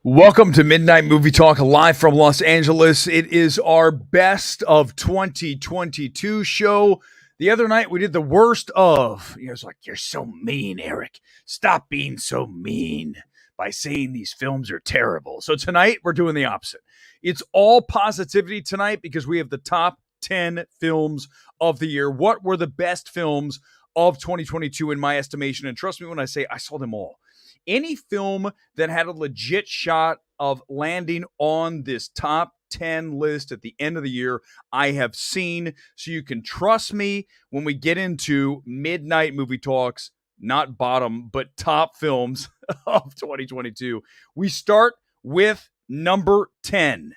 Welcome to Midnight Movie Talk live from Los Angeles. It is our best of 2022 show. The other night we did the worst of. You was like, "You're so mean, Eric. Stop being so mean by saying these films are terrible." So tonight we're doing the opposite. It's all positivity tonight because we have the top 10 films of the year. What were the best films of 2022 in my estimation? And trust me when I say I saw them all. Any film that had a legit shot of landing on this top 10 list at the end of the year, I have seen. So you can trust me when we get into Midnight Movie Talks, not bottom, but top films of 2022. We start with number 10.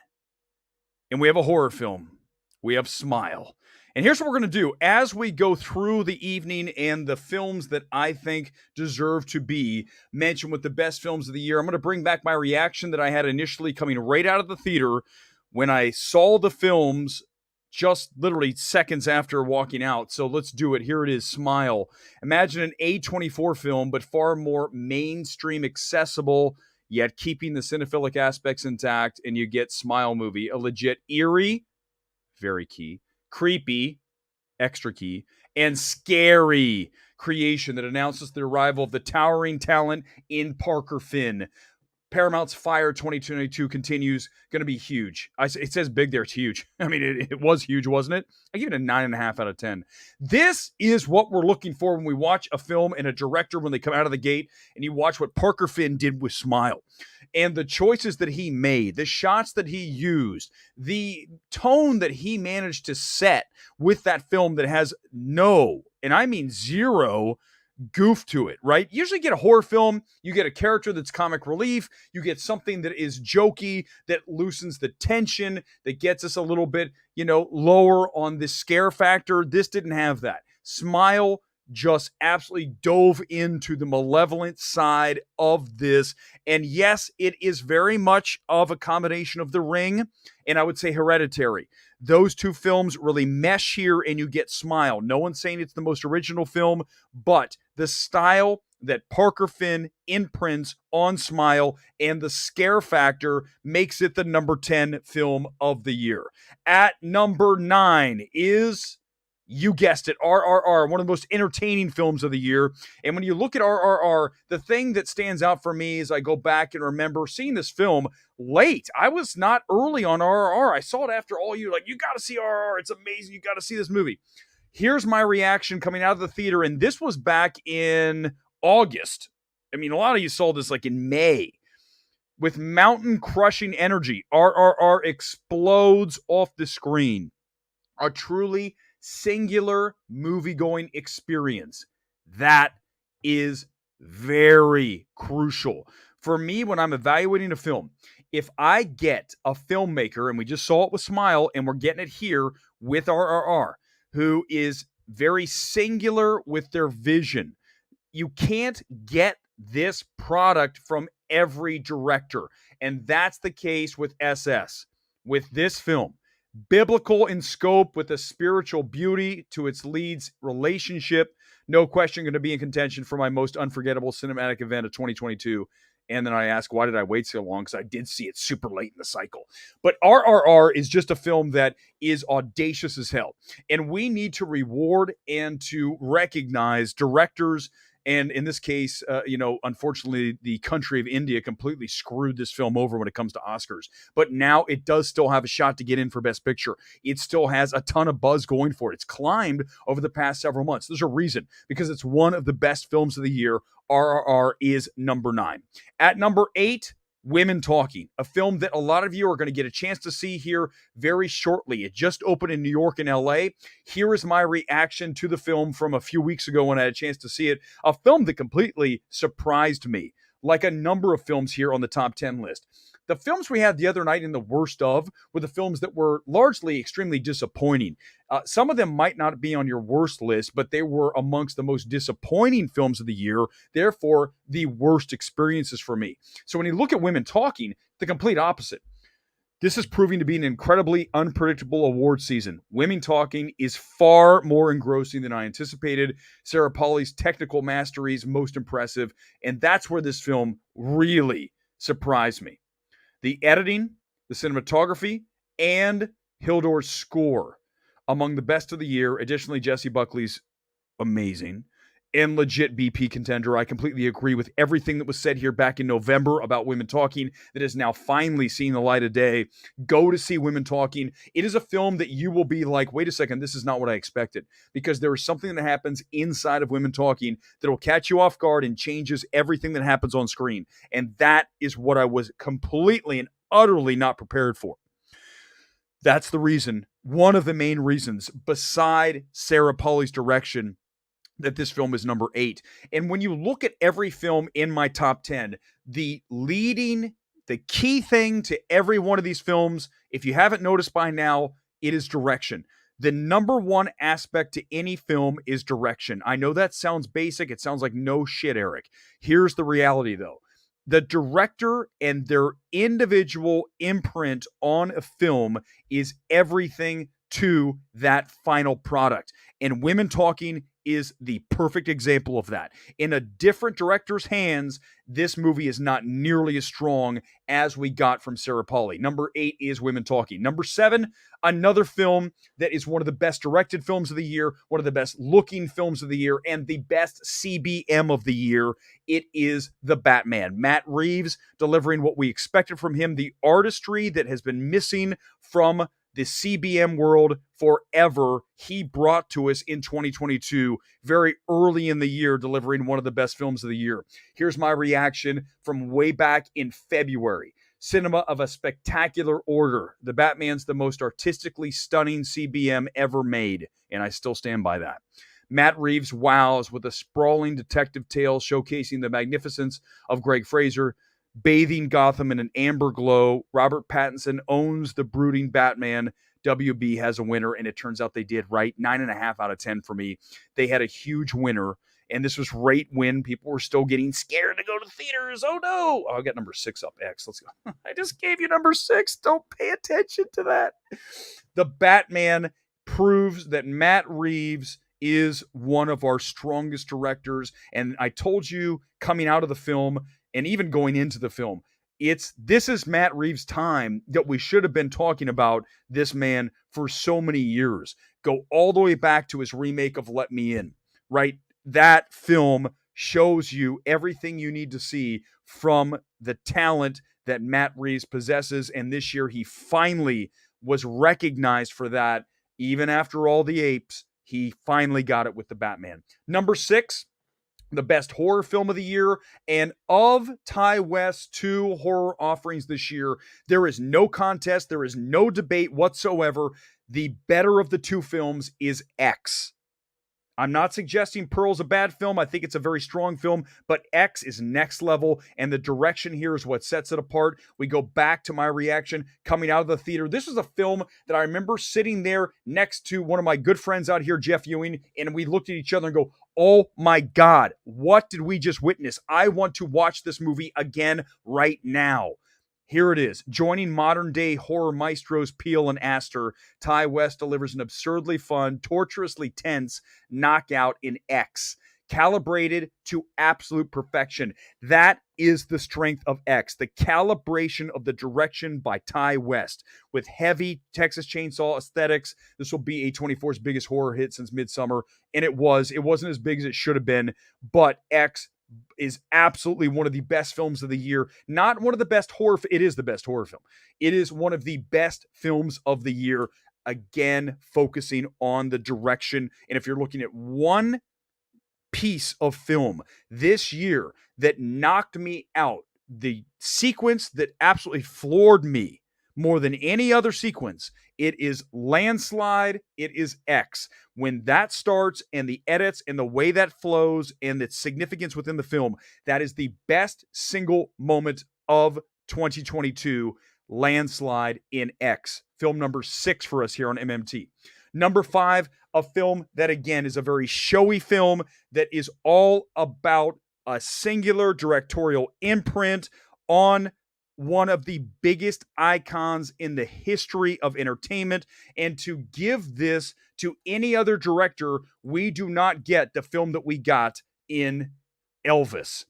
And we have a horror film. We have Smile. And here's what we're going to do. As we go through the evening and the films that I think deserve to be mentioned with the best films of the year, I'm going to bring back my reaction that I had initially coming right out of the theater when I saw the films just literally seconds after walking out. So let's do it. Here it is, Smile. Imagine an A24 film, but far more mainstream accessible, yet keeping the cinephilic aspects intact, and you get Smile movie. A legit eerie, very key, creepy, extra key, and scary creation that announces the arrival of the towering talent in Parker Finn. Paramount's Fire 2022 continues, going to be huge. It says big there, it's huge. I mean, it was huge, wasn't it? I give it a 9.5 out of 10. This is what we're looking for when we watch a film and a director when they come out of the gate, and you watch what Parker Finn did with Smile. And the choices that he made, the shots that he used, the tone that he managed to set with that film that has no, and I mean zero, goof to it, right? Usually get a horror film, you get a character that's comic relief, you get something that is jokey, that loosens the tension, that gets us a little bit, lower on the scare factor. This didn't have that. Smile just absolutely dove into the malevolent side of this. And yes, it is very much of a combination of The Ring and I would say Hereditary. Those two films really mesh here and you get Smile. No one's saying it's the most original film, but the style that Parker Finn imprints on Smile and the scare factor makes it the number 10 film of the year. At number 9 is, you guessed it, RRR, one of the most entertaining films of the year. And when you look at RRR, the thing that stands out for me is I go back and remember seeing this film late. I was not early on RRR. I saw it after all you, like, you got to see RRR. It's amazing. You got to see this movie. Here's my reaction coming out of the theater. And this was back in August. I mean, a lot of you saw this like in May. With mountain crushing energy, RRR explodes off the screen. A truly singular movie-going experience. That is very crucial. For me, when I'm evaluating a film, if I get a filmmaker, and we just saw it with Smile, and we're getting it here with RRR, who is very singular with their vision, you can't get this product from every director. And that's the case with SS. With this film, biblical in scope with a spiritual beauty to its lead's relationship, no question going to be in contention for my most unforgettable cinematic event of 2022. And then I ask, why did I wait so long? Because I did see it super late in the cycle. But RRR is just a film that is audacious as hell. And we need to reward and to recognize directors. And in this case, unfortunately, the country of India completely screwed this film over when it comes to Oscars. But now it does still have a shot to get in for Best Picture. It still has a ton of buzz going for it. It's climbed over the past several months. There's a reason, because it's one of the best films of the year. RRR is number 9. At number 8, Women Talking, a film that a lot of you are going to get a chance to see here very shortly. It just opened in New York and LA. Here is my reaction to the film from a few weeks ago when I had a chance to see it. A film that completely surprised me, like a number of films here on the top 10 list. The films we had the other night in the worst of were the films that were largely extremely disappointing. Some of them might not be on your worst list, but they were amongst the most disappointing films of the year, therefore the worst experiences for me. So when you look at Women Talking, the complete opposite. This is proving to be an incredibly unpredictable award season. Women Talking is far more engrossing than I anticipated. Sarah Polley's technical mastery is most impressive, and that's where this film really surprised me. The editing, the cinematography, and Hildor's score among the best of the year. Additionally, Jesse Buckley's amazing and legit BP contender. I completely agree with everything that was said here back in November about Women Talking that is now finally seeing the light of day. Go to see Women Talking. It is a film that you will be like, wait a second, this is not what I expected, because there is something that happens inside of Women Talking that will catch you off guard and changes everything that happens on screen. And that is what I was completely and utterly not prepared for. That's the reason, one of the main reasons, beside Sarah Polley's direction, that this film is number 8. And when you look at every film in my top 10, the key thing to every one of these films, if you haven't noticed by now, it is direction. The number one aspect to any film is direction. I know that sounds basic. It sounds like no shit, Eric. Here's the reality, though. The director and their individual imprint on a film is everything to that final product. And Women Talking is the perfect example of that. In a different director's hands, this movie is not nearly as strong as we got from Sarah Polley. Number 8 is Women Talking. Number 7, another film that is one of the best directed films of the year, one of the best looking films of the year, and the best CBM of the year. It is The Batman. Matt Reeves delivering what we expected from him, the artistry that has been missing from the CBM world forever. He brought to us in 2022, very early in the year, delivering one of the best films of the year. Here's my reaction from way back in February. Cinema of a spectacular order. The Batman's the most artistically stunning CBM ever made, and I still stand by that. Matt Reeves wows with a sprawling detective tale showcasing the magnificence of Greg Fraser, bathing Gotham in an amber glow. Robert Pattinson owns the brooding Batman. WB has a winner, and it turns out they did right. 9.5 out of 10 for me. They had a huge winner, and this was right when people were still getting scared to go to theaters. Oh, no. Oh, I got number 6 up. X, let's go. I just gave you number 6. Don't pay attention to that. The Batman proves that Matt Reeves is one of our strongest directors, and I told you coming out of the film, and even going into the film, this is Matt Reeves' time that we should have been talking about this man for so many years. Go all the way back to his remake of Let Me In, right? That film shows you everything you need to see from the talent that Matt Reeves possesses, and this year he finally was recognized for that. Even after all the apes, he finally got it with The Batman. Number 6, the best horror film of the year, and of Ty West's 2 horror offerings this year, there is no contest, there is no debate whatsoever. The better of the 2 films is X. I'm not suggesting Pearl's a bad film. I think it's a very strong film, but X is next level, and the direction here is what sets it apart. We go back to my reaction coming out of the theater. This was a film that I remember sitting there next to one of my good friends out here, Jeff Ewing, and we looked at each other and go, oh my God, what did we just witness? I want to watch this movie again right now. Here it is. Joining modern-day horror maestros Peele and Astor, Ty West delivers an absurdly fun, torturously tense knockout in X, calibrated to absolute perfection. That is the strength of X, the calibration of the direction by Ty West. With heavy Texas Chainsaw aesthetics, this will be A24's biggest horror hit since Midsommar, and it was. It wasn't as big as it should have been, but X is absolutely one of the best films of the year. Not one of the best horror. It is the best horror film. It is one of the best films of the year. Again, focusing on the direction. And if you're looking at one piece of film this year that knocked me out, the sequence that absolutely floored me more than any other sequence, it is Landslide, it is X. When that starts and the edits and the way that flows and its significance within the film, that is the best single moment of 2022, Landslide in X. Film number 6 for us here on MMT. Number 5, a film that again is a very showy film that is all about a singular directorial imprint on one of the biggest icons in the history of entertainment. And to give this to any other director, we do not get the film that we got in Elvis.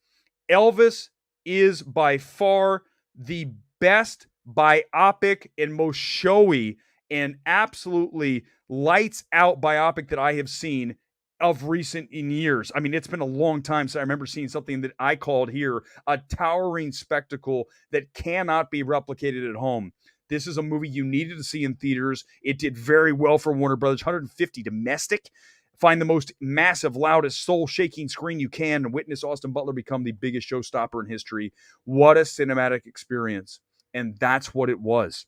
Elvis is by far the best biopic and most showy and absolutely lights out biopic that I have seen of recent in years. I mean, it's been a long time since I remember seeing something that I called here a towering spectacle that cannot be replicated at home. This is a movie you needed to see in theaters. It did very well for Warner Brothers, 150 domestic. Find the most massive, loudest, soul-shaking screen you can and witness Austin Butler become the biggest showstopper in history. What a cinematic experience. And that's what it was.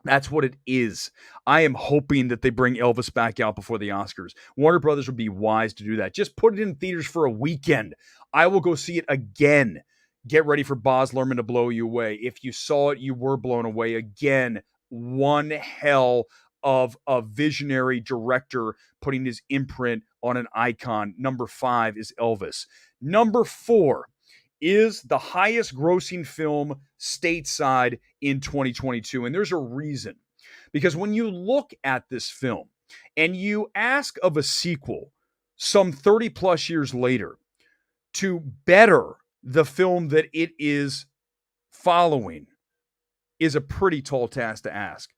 That's what it is. I am hoping that they bring Elvis back out before the Oscars. Warner Brothers would be wise to do that. Just put it in theaters for a weekend. I will go see it again. Get ready for Baz Luhrmann to blow you away. If you saw it, you were blown away. Again, one hell of a visionary director putting his imprint on an icon. Number 5 is Elvis. Number 4 is the highest grossing film stateside in 2022. And there's a reason. Because when you look at this film and you ask of a sequel some 30 plus years later to better the film that it is following is a pretty tall task to ask.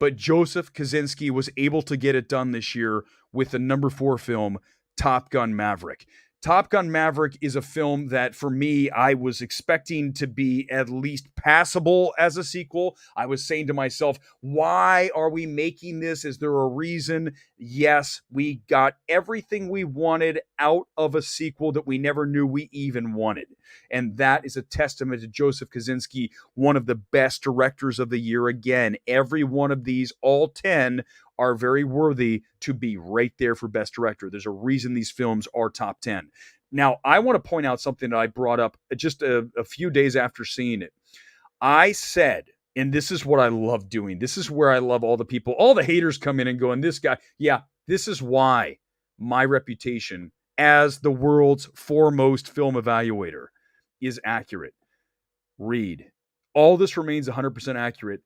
But Joseph Kosinski was able to get it done this year with the number 4 film, Top Gun Maverick. Top Gun Maverick is a film that, for me, I was expecting to be at least passable as a sequel. I was saying to myself, why are we making this? Is there a reason? Yes, we got everything we wanted out of a sequel that we never knew we even wanted. And that is a testament to Joseph Kosinski, one of the best directors of the year. Again, every one of these, all 10, are very worthy to be right there for Best Director. There's a reason these films are top 10. Now, I want to point out something that I brought up just a few days after seeing it. I said, and this is what I love doing. This is where I love all the people, all the haters come in and go, and this guy, yeah, this is why my reputation as the world's foremost film evaluator is accurate. Read. All this remains 100% accurate.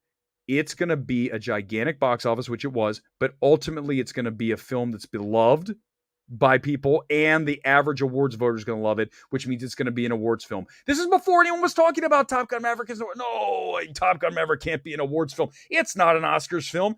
It's going to be a gigantic box office, which it was, but ultimately it's going to be a film that's beloved by people, and the average awards voter is going to love it, which means it's going to be an awards film. This is before anyone was talking about Top Gun Maverick. No, Top Gun Maverick can't be an awards film. It's not an Oscars film.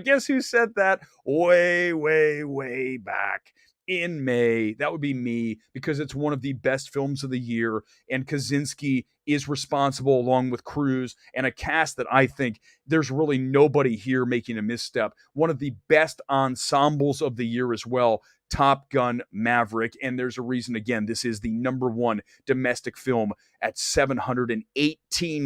Guess who said that? Way, way, way back in May. That would be me, because it's one of the best films of the year, and Kosinski is responsible, along with Cruise and a cast that I think there's really nobody here making a misstep. One of the best ensembles of the year as well, Top Gun Maverick. And there's a reason, again, this is the number 1 domestic film at $718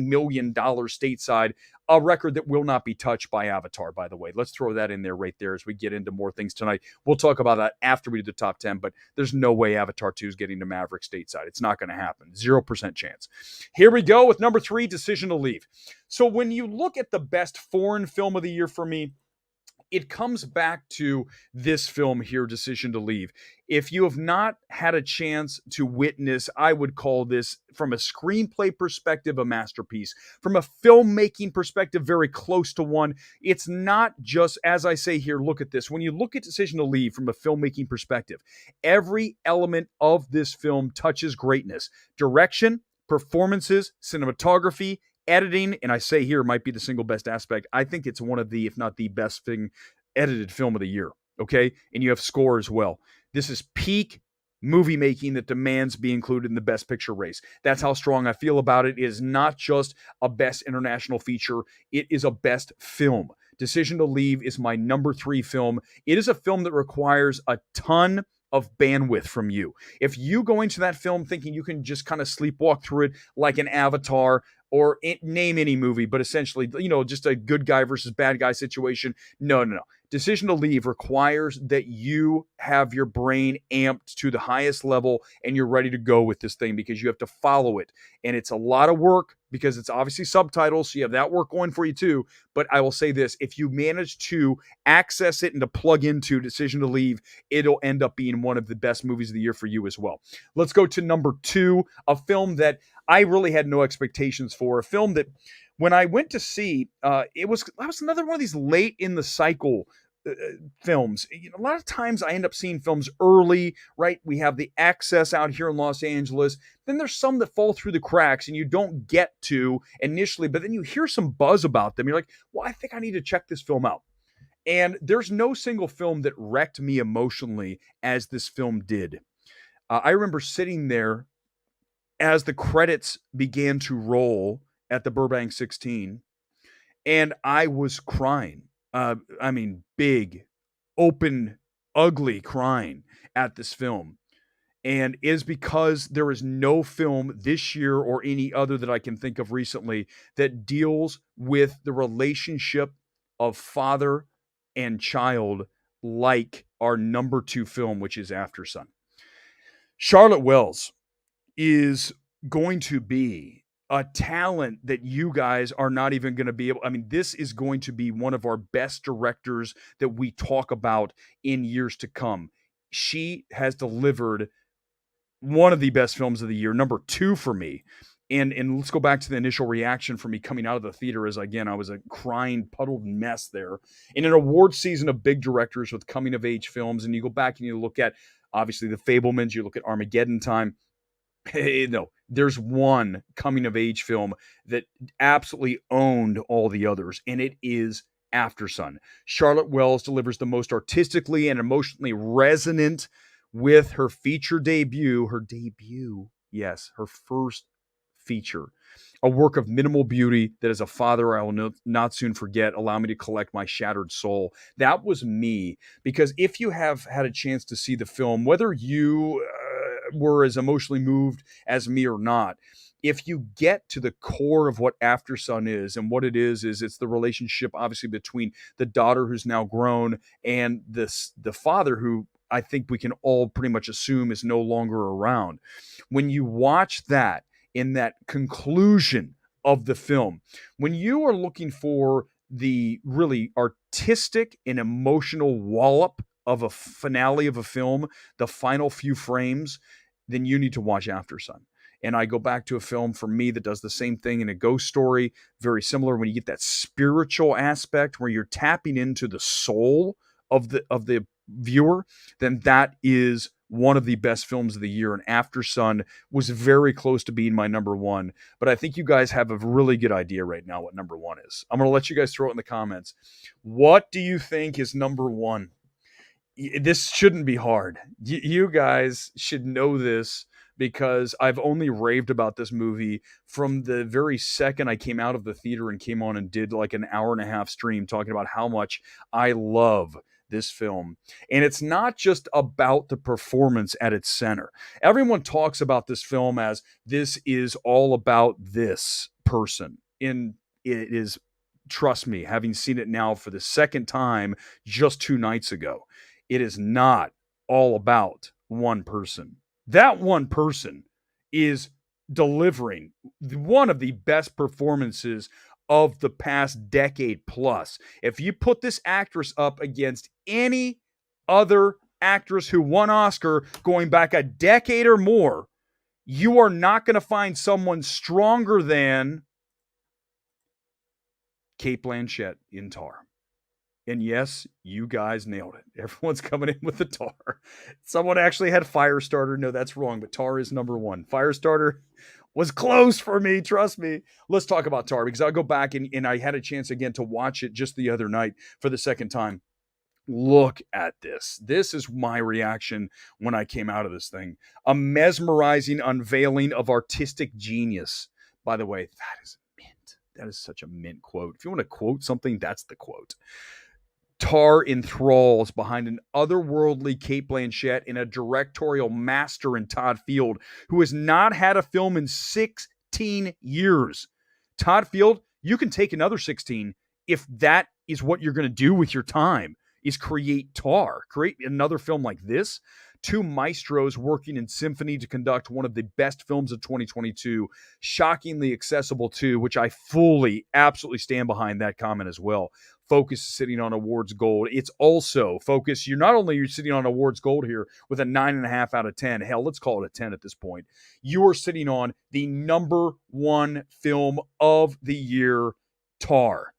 million stateside, a record that will not be touched by Avatar, by the way. Let's throw that in there right there as we get into more things tonight. We'll talk about that after we do the top 10, but there's no way Avatar 2 is getting to Maverick stateside. It's not going to happen. 0% chance. Here we go with number 3, Decision to Leave. So when you look at the best foreign film of the year for me, it comes back to this film here, Decision to Leave. If you have not had a chance to witness, I would call this, from a screenplay perspective, a masterpiece. From a filmmaking perspective, very close to one. It's not just, as I say here, look at this. When you look at Decision to Leave from a filmmaking perspective, every element of this film touches greatness. Direction, performances, cinematography, editing, and I say here might be the single best aspect. I think it's one of the, if not the best edited film of the year, okay? And you have score as well. This is peak movie making that demands be included in the Best Picture race. That's how strong I feel about it. It is not just a best international feature. It is a best film. Decision to Leave is my number 3 film. It is a film that requires a ton of bandwidth from you. If you go into that film thinking you can just kind of sleepwalk through it like an Avatar, or name any movie, but essentially, just a good guy versus bad guy situation. No. Decision to Leave requires that you have your brain amped to the highest level and you're ready to go with this thing, because you have to follow it. And it's a lot of work, because it's obviously subtitles, so you have that work going for you too. But I will say this, if you manage to access it and to plug into Decision to Leave, it'll end up being one of the best movies of the year for you as well. Let's go to number 2, a film that I really had no expectations for, a film that when I went to see, it was another one of these late in the cycle films. A lot of times I end up seeing films early, right? We have the access out here in Los Angeles. Then there's some that fall through the cracks and you don't get to initially, but then you hear some buzz about them. You're like, well, I think I need to check this film out. And there's no single film that wrecked me emotionally as this film did. I remember sitting there as the credits began to roll at the Burbank 16, and I was crying. Big, open, ugly crying at this film. And is because there is no film this year or any other that I can think of recently that deals with the relationship of father and child like our number 2 film, which is After Sun. Charlotte Wells is going to be a talent that you guys are not even going to be able. I mean, this is going to be one of our best directors that we talk about in years to come. She has delivered one of the best films of the year, number 2 for me. And let's go back to the initial reaction for me coming out of the theater as, again, I was a crying, puddled mess there. In an award season of big directors with coming-of-age films, and you go back and you look at, obviously, The Fabelmans, you look at Armageddon Time. Hey, no, there's one coming-of-age film that absolutely owned all the others, and it is After Sun. Charlotte Wells delivers the most artistically and emotionally resonant with her feature debut, yes, her first feature, a work of minimal beauty that as a father I will not soon forget. Allow me to collect my shattered soul. That was me, because if you have had a chance to see the film, whether you were as emotionally moved as me or not, if you get to the core of what After Sun is, and what it is it's the relationship, obviously, between the daughter who's now grown and the father who I think we can all pretty much assume is no longer around. When you watch that in that conclusion of the film, when you are looking for the really artistic and emotional wallop of a finale of a film, the final few frames, then you need to watch After Sun. And I go back to a film for me that does the same thing in a ghost story, very similar, when you get that spiritual aspect where you're tapping into the soul of the viewer, then that is one of the best films of the year. And After Sun was very close to being my number 1. But I think you guys have a really good idea right now what number 1 is. I'm going to let you guys throw it in the comments. What do you think is number 1? This shouldn't be hard. You guys should know this, because I've only raved about this movie from the very second I came out of the theater and came on and did like an hour and a half stream talking about how much I love this film. And it's not just about the performance at its center. Everyone talks about this film as this is all about this person. And it is, trust me, having seen it now for the second time just 2 nights ago, it is not all about one person. That one person is delivering one of the best performances of the past decade plus. If you put this actress up against any other actress who won Oscar going back a decade or more, you are not going to find someone stronger than Cate Blanchett in Tar. And yes, you guys nailed it. Everyone's coming in with the Tar. Someone actually had Firestarter. No, that's wrong, but Tar is number 1. Firestarter was close for me, trust me. Let's talk about Tar, because I'll go back and I had a chance again to watch it just the other night for the second time. Look at this. This is my reaction when I came out of this thing. A mesmerizing unveiling of artistic genius. By the way, that is mint. That is such a mint quote. If you want to quote something, that's the quote. Tar enthralls behind an otherworldly Cate Blanchett and a directorial master in Todd Field, who has not had a film in 16 years. Todd Field, you can take another 16 if that is what you're going to do with your time, is create Tar. Create another film like this. 2 maestros working in symphony to conduct one of the best films of 2022. Shockingly accessible too, which I fully, absolutely stand behind that comment as well. Focus is sitting on awards gold. It's also Focus. You're not only you're sitting on awards gold here with a 9.5 out of 10. Hell, let's call it a 10 at this point. You are sitting on the number 1 film of the year, Tar.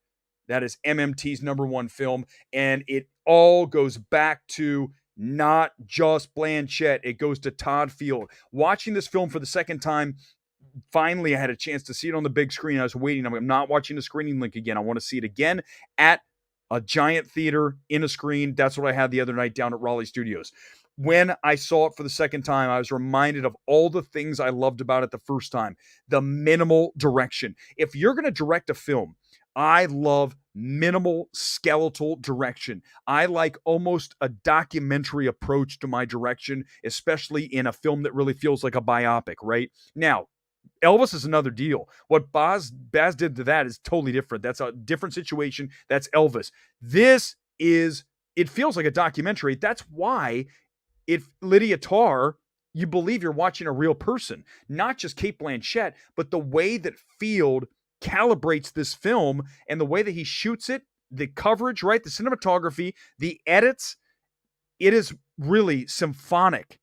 That is MMT's number 1 film, and it all goes back to not just Blanchett. It goes to Todd Field. Watching this film for the second time, finally I had a chance to see it on the big screen. I was waiting. I'm not watching the screening link again. I want to see it again at a giant theater in a screen. That's what I had the other night down at Raleigh Studios. When I saw it for the second time, I was reminded of all the things I loved about it the first time. The minimal direction. If you're going to direct a film, I love minimal skeletal direction. I like almost a documentary approach to my direction, especially in a film that really feels like a biopic, right? Now, Elvis is another deal. What Baz did to that is totally different. That's a different situation. That's Elvis. It feels like a documentary. That's why if Lydia Tarr, you believe you're watching a real person, not just Cate Blanchett, but the way that Field calibrates this film and the way that he shoots it, the coverage, right? The cinematography, the edits, it is really symphonic.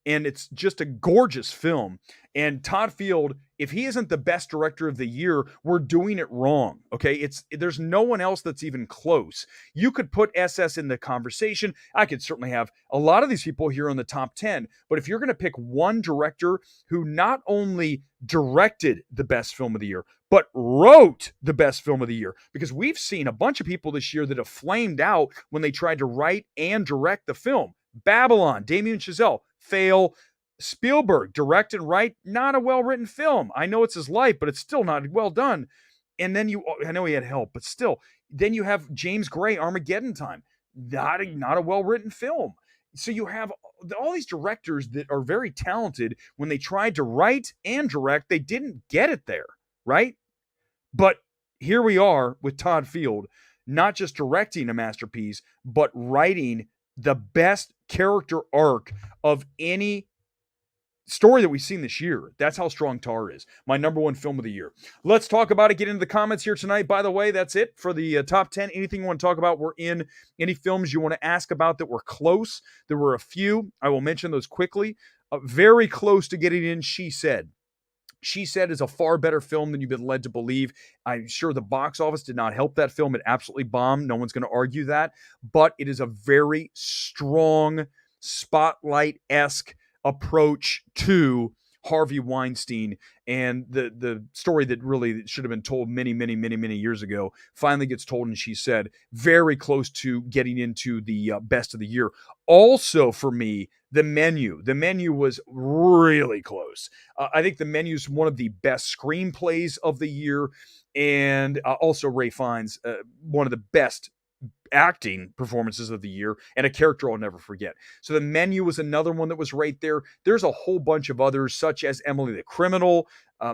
And it's just a gorgeous film. And Todd Field, if he isn't the best director of the year, we're doing it wrong. Okay. There's no one else that's even close. You could put SS in the conversation. I could certainly have a lot of these people here in the top 10. But if you're going to pick one director who not only directed the best film of the year, but wrote the best film of the year, because we've seen a bunch of people this year that have flamed out when they tried to write and direct the film. Babylon, Damien Chazelle, fail. Spielberg, direct and write, not a well-written film. I know it's his life, but it's still not well done. And then I know he had help, but still. Then you have James Gray, Armageddon Time, not a well-written film. So you have all these directors that are very talented. When they tried to write and direct, they didn't get it there, right? But here we are with Todd Field, not just directing a masterpiece, but writing the best character arc of any story that we've seen this year. That's how strong Tar is. My number one film of the year. Let's talk about it. Get into the comments here tonight. By the way, that's it for the top 10. Anything you want to talk about, we're in. Any films you want to ask about that were close. There were a few. I will mention those quickly. Very close to getting in, She Said. She Said is a far better film than you've been led to believe. I'm sure the box office did not help that film. It absolutely bombed. No one's going to argue that. But it is a very strong, Spotlight-esque approach to Harvey Weinstein, and the story that really should have been told many years ago finally gets told, and She Said, very close to getting into the best of the year. Also for me, The Menu was really close. I think The Menu is one of the best screenplays of the year, and also Ray Fiennes, one of the best acting performances of the year, and a character I'll never forget. So The Menu was another one that was right there. There's a whole bunch of others, such as Emily the Criminal.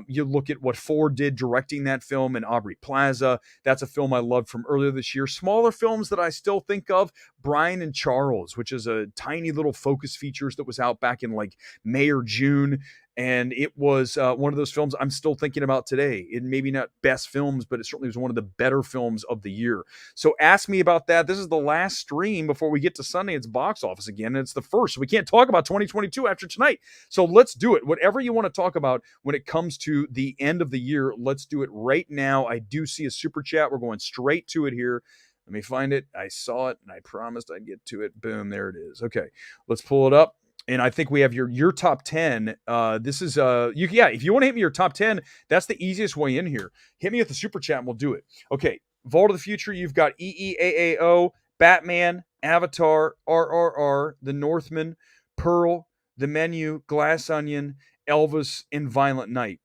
You look at what Ford did directing that film, and Aubrey Plaza. That's a film I loved from earlier this year. Smaller films that I still think of, Brian and Charles, which is a tiny little Focus Features that was out back in like May or June. And it was one of those films I'm still thinking about today. It maybe not best films, but it certainly was one of the better films of the year. So ask me about that. This is the last stream before we get to Sundance box office again. And it's the first. So we can't talk about 2022 after tonight. So let's do it. Whatever you want to talk about when it comes to the end of the year, let's do it right now. I do see a super chat. We're going straight to it here. Let me find it. I saw it and I promised I'd get to it. Boom, there it is. Okay, let's pull it up. And I think we have your top 10. This is if you want to hit me your top 10, that's the easiest way in here. Hit me with the super chat and we'll do it. Okay, Vault of the Future, you've got EEAAO, Batman, Avatar, RRR, The Northman, Pearl, The Menu, Glass Onion, Elvis, and Violent Night.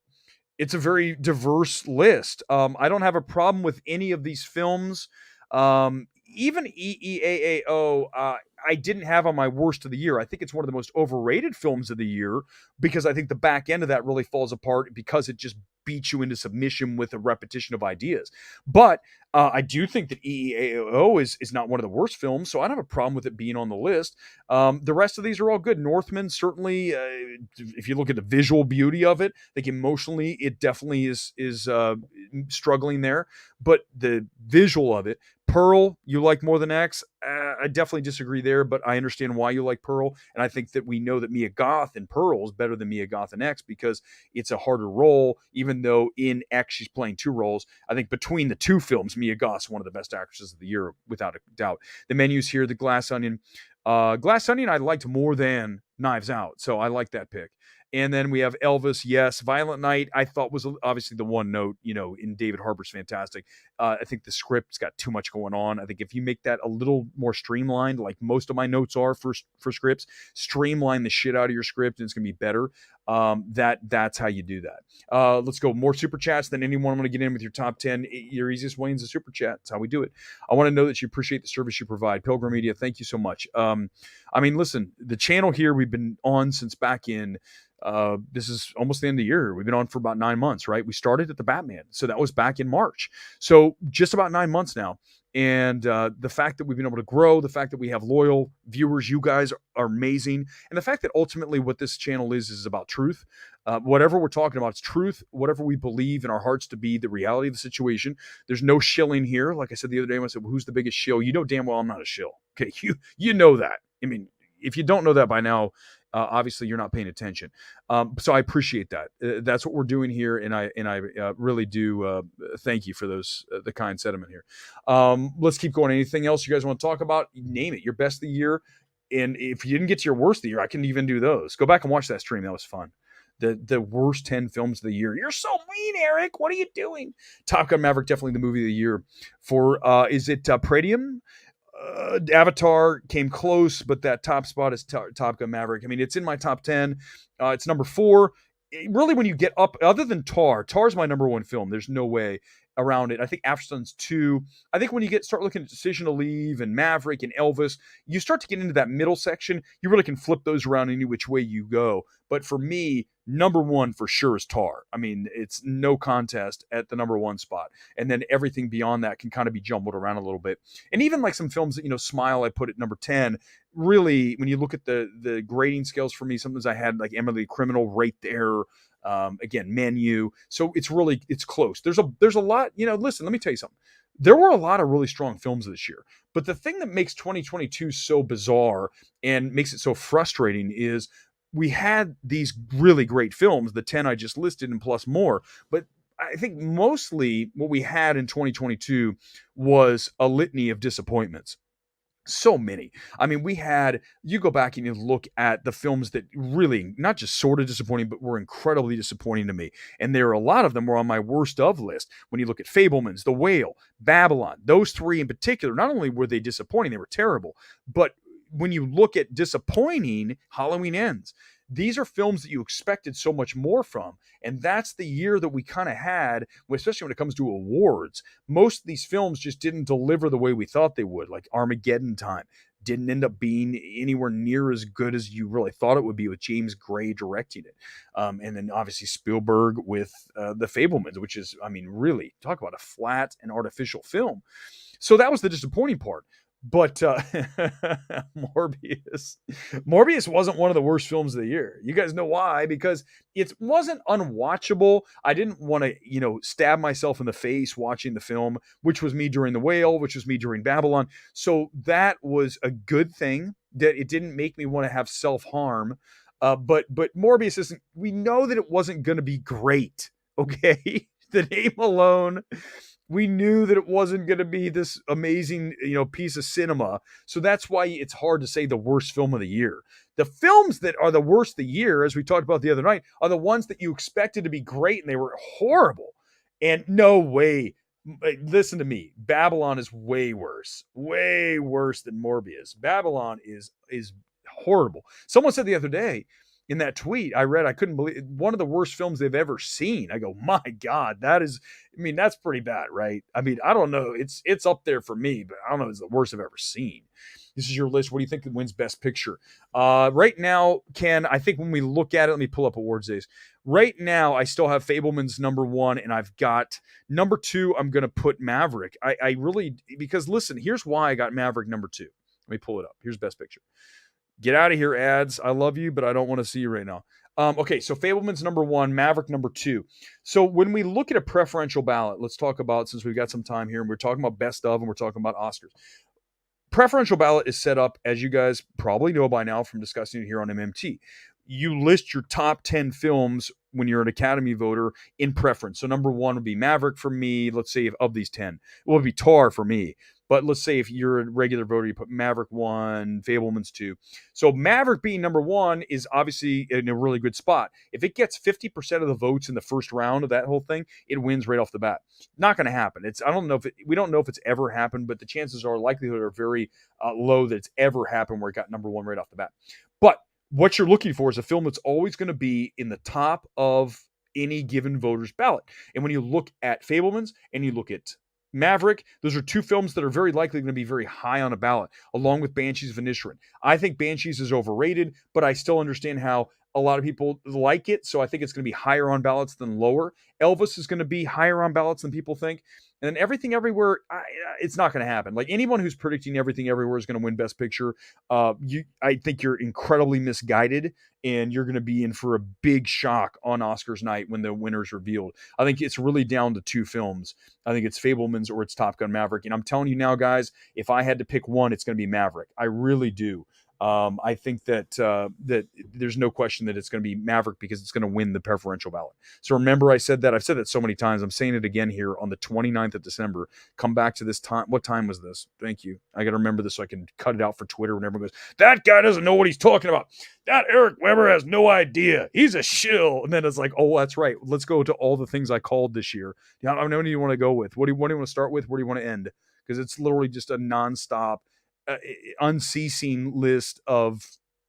It's a very diverse list. I don't have a problem with any of these films. Even EEAAO, I didn't have on my worst of the year. I think it's one of the most overrated films of the year because I think the back end of that really falls apart because it just beats you into submission with a repetition of ideas. But I do think that EEAO is not one of the worst films, so I don't have a problem with it being on the list. The rest of these are all good. Northman, certainly, if you look at the visual beauty of it, like emotionally, it definitely is struggling there. But the visual of it, Pearl you like more than X. I definitely disagree there, but I understand why you like Pearl. And I think that we know that Mia Goth in Pearl is better than Mia Goth in X because it's a harder role, even though in X she's playing two roles. I think between the two films, Mia Goth's one of the best actresses of the year, without a doubt. The menus here, the Glass Onion. Glass Onion I liked more than Knives Out, so I like that pick. And then we have Elvis, yes. Violent Night, I thought was obviously the one note, in David Harbour's fantastic. I think the script's got too much going on. I think if you make that a little more streamlined, like most of my notes are for scripts, streamline the shit out of your script and it's going to be better. That's how you do that. Let's go. More super chats than anyone. I'm going to get in with your top 10. Your easiest way is a super chat. That's how we do it. I want to know that you appreciate the service you provide. Pilgrim Media, thank you so much. Listen, the channel here we've been on since back in this is almost the end of the year. We've been on for about 9 months, right? We started at the Batman. So that was back in March. So just about 9 months now. And the fact that we've been able to grow, the fact that we have loyal viewers, you guys are amazing. And the fact that ultimately what this channel is about truth. Whatever we're talking about, it's truth. Whatever we believe in our hearts to be the reality of the situation. There's no shilling here. Like I said the other day when I said, well, who's the biggest shill? You know damn well I'm not a shill. Okay, you know that. I mean, if you don't know that by now, obviously you're not paying attention. So I appreciate that. That's what we're doing here, and I really do thank you for those the kind sentiment here. Let's keep going. Anything else you guys want to talk about? Name it. Your best of the year, and if you didn't get to your worst of the year, I can even do those. Go back and watch that stream. That was fun. The worst 10 films of the year. You're so mean, Eric. What are you doing? Top Gun Maverick, definitely the movie of the year. For is it Pradium? Avatar came close, but that top spot is Top Gun Maverick. I mean, it's in my top 10. It's number 4. Really, when you get up, other than Tar's my number 1 film. There's no way around it. I think Aftersun's 2. I think when you start looking at Decision to Leave and Maverick and Elvis, you start to get into that middle section. You really can flip those around any which way you go. But for me, number 1 for sure is Tar. I mean, it's no contest at the number 1 spot. And then everything beyond that can kind of be jumbled around a little bit. And even like some films that, Smile, I put at number 10. Really, when you look at the grading scales for me, sometimes I had like Emily Criminal right there. Again, Menu. So it's close. There's a lot, listen, let me tell you something. There were a lot of really strong films this year. But the thing that makes 2022 so bizarre and makes it so frustrating is we had these really great films, the 10 I just listed and plus more. But I think mostly what we had in 2022 was a litany of disappointments. So many. I mean, you go back and you look at the films that really, not just sort of disappointing, but were incredibly disappointing to me. And there are a lot of them were on my worst of list. When you look at Fabelmans, The Whale, Babylon, those 3 in particular, not only were they disappointing, they were terrible. But when you look at disappointing, Halloween Ends. These are films that you expected so much more from. And that's the year that we kind of had, especially when it comes to awards. Most of these films just didn't deliver the way we thought they would, like Armageddon Time. Didn't end up being anywhere near as good as you really thought it would be with James Gray directing it. And then obviously Spielberg with The Fabelmans, which is, I mean, really, talk about a flat and artificial film. So that was the disappointing part. But Morbius wasn't one of the worst films of the year. You guys know why? Because it wasn't unwatchable. I didn't want to, stab myself in the face watching the film, which was me during The Whale, which was me during Babylon. So that was a good thing that it didn't make me want to have self-harm. But Morbius isn't, we know that it wasn't going to be great. Okay. The name alone, we knew that it wasn't going to be this amazing, piece of cinema. So that's why it's hard to say the worst film of the year. The films that are the worst of the year, as we talked about the other night, are the ones that you expected to be great and they were horrible. And no way. Listen to me. Babylon is way worse than Morbius. Babylon is horrible. Someone said the other day, in that tweet I read, I couldn't believe it, one of the worst films they've ever seen. I go, my God, that's pretty bad, right? I mean, I don't know. It's up there for me, but I don't know if it's the worst I've ever seen. This is your list. What do you think wins Best Picture? Right now, Ken, I think when we look at it, let me pull up awards days. Right now, I still have Fabelman's number 1, and I've got number 2. I'm going to put Maverick. I really, because listen, here's why I got Maverick number 2. Let me pull it up. Here's Best Picture. Get out of here, ads. I love you, but I don't want to see you right now. Okay, so Fableman's number one, Maverick number two. So when we look at a preferential ballot, let's talk about, since we've got some time here, and we're talking about best of, and we're talking about Oscars. Preferential ballot is set up, as you guys probably know by now from discussing it here on MMT. You list your top 10 films when you're an Academy voter in preference. So number one would be Maverick for me. Let's say of these 10, it would be Tar for me. But let's say if you're a regular voter, you put Maverick 1, Fableman's 2. So Maverick being number 1 is obviously in a really good spot. If it gets 50% of the votes in the first round of that whole thing, it wins right off the bat. Not going to happen. We don't know if it's ever happened, but the chances are, likelihood are very low that it's ever happened where it got number 1 right off the bat. But what you're looking for is a film that's always going to be in the top of any given voter's ballot. And when you look at Fableman's and you look at Maverick, those are two films that are very likely going to be very high on a ballot, along with Banshees of Inisherin. I think Banshees is overrated, but I still understand how a lot of people like it, so I think it's going to be higher on ballots than lower. Elvis is going to be higher on ballots than people think. And then Everything Everywhere, it's not going to happen. Like, anyone who's predicting Everything Everywhere is going to win Best Picture, I think you're incredibly misguided, and you're going to be in for a big shock on Oscars night when the winner's revealed. I think it's really down to two films. I think it's Fableman's or it's Top Gun Maverick. And I'm telling you now, guys, if I had to pick one, it's going to be Maverick. I really do. I think that there's no question that it's going to be Maverick because it's going to win the preferential ballot. So remember, I said that. I've said that so many times. I'm saying it again here on the 29th of December. Come back to this time. What time was this? Thank you. I got to remember this so I can cut it out for Twitter when everyone goes, that guy doesn't know what he's talking about. That Eric Weber has no idea. He's a shill. And then it's like, oh, that's right. Let's go to all the things I called this year. Yeah, I know what do you want to go with. What do you want to start with? Where do you want to end? Because it's literally just a nonstop, unceasing list of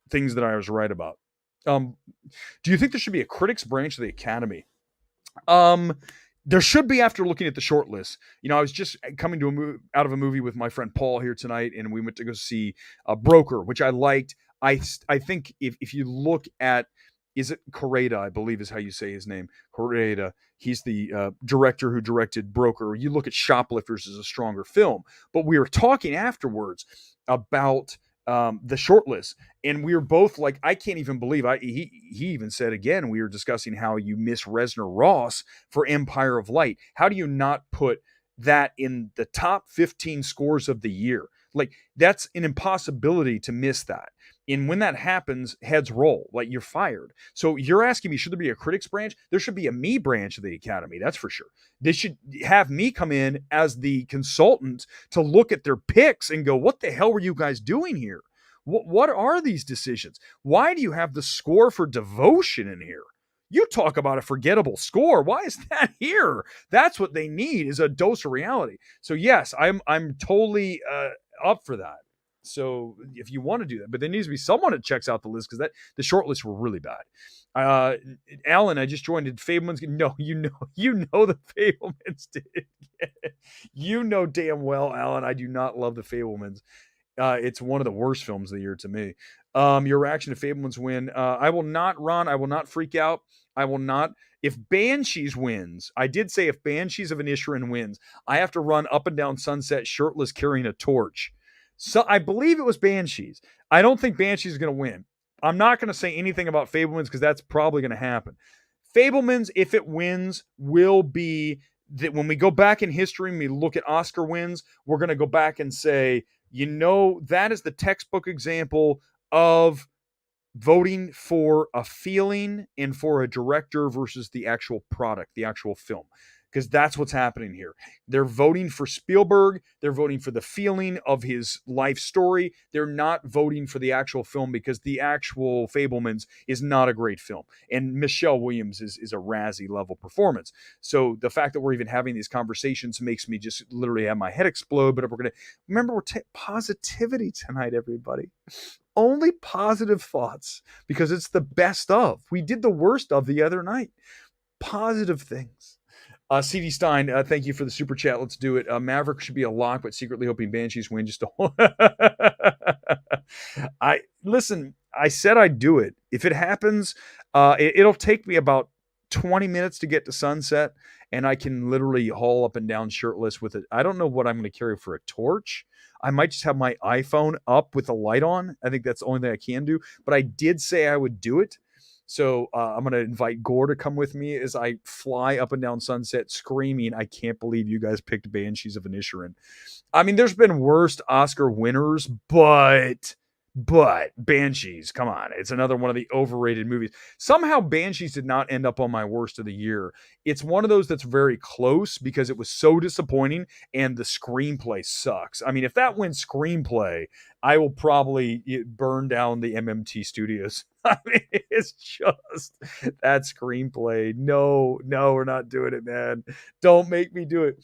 things that I was right about. Do you think there should be a critics branch of the Academy? There should be, after looking at the short list. I was just coming to out of a movie with my friend Paul here tonight, and we went to go see Broker, which I liked. I think if you look at, is it Correda, I believe is how you say his name, Correda. He's the director who directed Broker. You look at Shoplifters as a stronger film. But we were talking afterwards about the short list, and we were both like, I can't even believe, he even said again, we were discussing how you miss Reznor Ross for Empire of Light. How do you not put that in the top 15 scores of the year? Like, that's an impossibility to miss that. And when that happens, heads roll, like you're fired. So you're asking me, should there be a critics branch? There should be a me branch of the Academy. That's for sure. They should have me come in as the consultant to look at their picks and go, what the hell were you guys doing here? What are these decisions? Why do you have the score for Devotion in here? You talk about a forgettable score. Why is that here? That's what they need, is a dose of reality. So yes, I'm totally up for that. So if you want to do that, but there needs to be someone that checks out the list, because the short lists were really bad. Alan, I just joined. Did Fableman's? No, you know the Fablemans did. You know damn well, Alan, I do not love the Fablemans. It's one of the worst films of the year to me. Your reaction to Fableman's win? I will not run. I will not freak out. I will not. If Banshees wins, I did say if Banshees of Inisherin wins, I have to run up and down Sunset shirtless carrying a torch. So I believe it was Banshees. I don't think Banshees is going to win. I'm not going to say anything about Fableman's because that's probably going to happen. Fableman's, if it wins, will be that when we go back in history and we look at Oscar wins, we're going to go back and say, that is the textbook example of voting for a feeling and for a director versus the actual product, the actual film. Because that's what's happening here. They're voting for Spielberg. They're voting for the feeling of his life story. They're not voting for the actual film, because the actual Fableman's is not a great film. And Michelle Williams is a Razzie level performance. So the fact that we're even having these conversations makes me just literally have my head explode. But we're going to remember, we're positivity tonight, everybody. Only positive thoughts, because it's the best of. We did the worst of the other night. Positive things. CD Stein, thank you for the super chat. Let's do it. Maverick should be a lock, but secretly hoping Banshees win. Just listen. I said I'd do it. If it happens, it'll take me about 20 minutes to get to Sunset, and I can literally haul up and down shirtless with it. I don't know what I'm going to carry for a torch. I might just have my iPhone up with the light on. I think that's the only thing I can do. But I did say I would do it. So I'm going to invite Gore to come with me as I fly up and down Sunset screaming, I can't believe you guys picked Banshees of Inisherin. I mean, there's been worst Oscar winners, but Banshees, come on. It's another one of the overrated movies. Somehow Banshees did not end up on my worst of the year. It's one of those that's very close because it was so disappointing and the screenplay sucks. I mean, if that wins screenplay, I will probably burn down the MMT studios. I mean, it's just that screenplay. No, we're not doing it, man. Don't make me do it.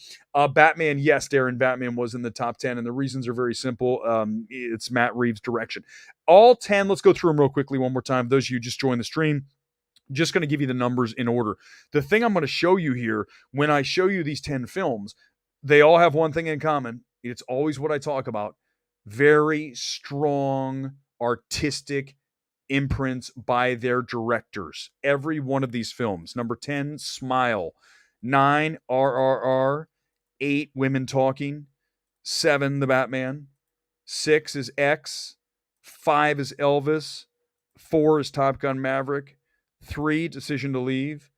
Batman, yes, Darren, Batman was in the top 10, and the reasons are very simple. It's Matt Reeves' direction. All 10, let's go through them real quickly one more time. Those of you just joined the stream, just going to give you the numbers in order. The thing I'm going to show you here, when I show you these 10 films, they all have one thing in common. It's always what I talk about. Very strong artistic imprints by their directors. Every one of these films. Number 10, Smile. 9, RRR. 8, Women Talking. 7, The Batman. 6 is X. 5 is Elvis. 4 is Top Gun Maverick. 3, Decision to Leave.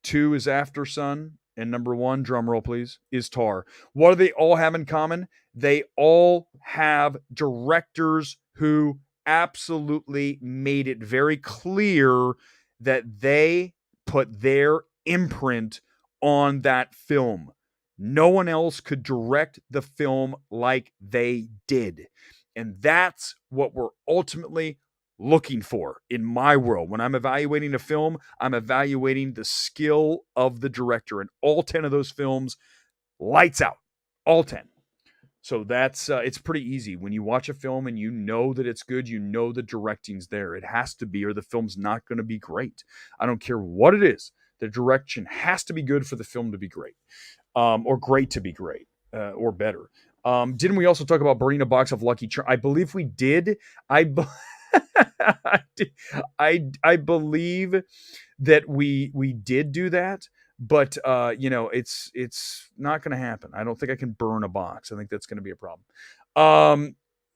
2 is After Sun. And number 1, drum roll please, is Tar. What do they all have in common? They all have directors who absolutely made it very clear that they put their imprint on that film. No one else could direct the film like they did. And that's what we're ultimately looking for in my world. When I'm evaluating a film, I'm evaluating the skill of the director. And all 10 of those films, lights out. All 10. So that's it's pretty easy. When you watch a film and you know that it's good, you know the directing's there. It has to be, or the film's not going to be great. I don't care what it is. The direction has to be good for the film to be great, or great to be great, or better. Didn't we also talk about burning a box of Lucky Charms? I believe we did. I believe that we did do that. But it's not going to happen. I don't think I can burn a box. I think that's going to be a problem.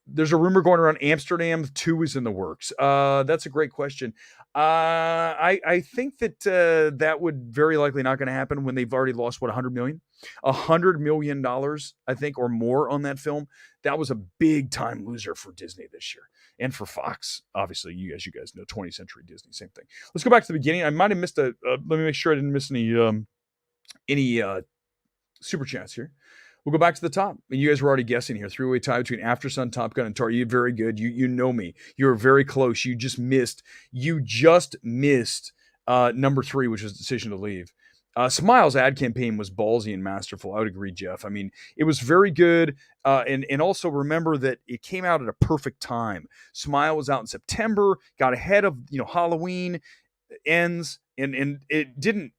There's a rumor going around Amsterdam 2 is in the works. That's a great question. I think that that would very likely not going to happen when they've already lost $100 million, I think, or more on that film. That was a big time loser for Disney this year and for Fox. Obviously, you guys know 20th Century Disney, same thing. Let's go back to the beginning. I might have missed let me make sure I didn't miss any super chats here. We'll go back to the top. And you guys were already guessing here. Three-way tie between After Sun, Top Gun, and Tar. You're very good. You know me. You're very close. You just missed number 3, which was Decision to Leave. Smile's ad campaign was ballsy and masterful. I would agree, Jeff. I mean, it was very good. And also remember that it came out at a perfect time. Smile was out in September, got ahead of Halloween Ends, and it didn't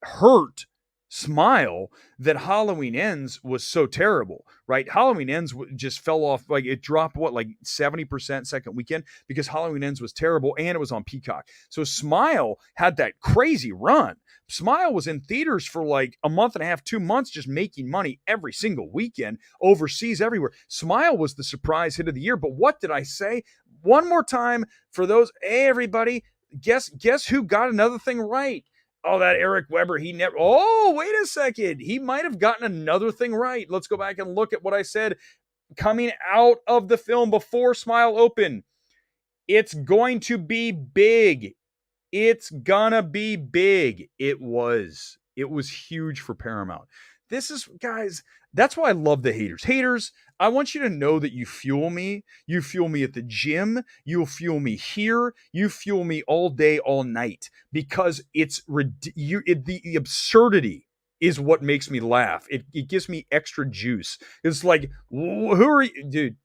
hurt Smile that Halloween Ends was so terrible, right? Halloween Ends just fell off, like it dropped 70% second weekend because Halloween Ends was terrible and it was on Peacock. So Smile had that crazy run. Smile was in theaters for like a month and a half, 2 months, just making money every single weekend, overseas, everywhere. Smile was the surprise hit of the year. But what did I say? One more time for those, hey, everybody, guess who got another thing right? Oh, that Eric Weber, he never, oh, wait a second. He might have gotten another thing right. Let's go back and look at what I said coming out of the film before Smile opened. It's going to be big. It's gonna be big. It was huge for Paramount. This is, guys, that's why I love the haters. Haters, I want you to know that you fuel me. You fuel me at the gym. You'll fuel me here. You fuel me all day, all night, because the absurdity is what makes me laugh. It gives me extra juice. It's like, who are you? Dude,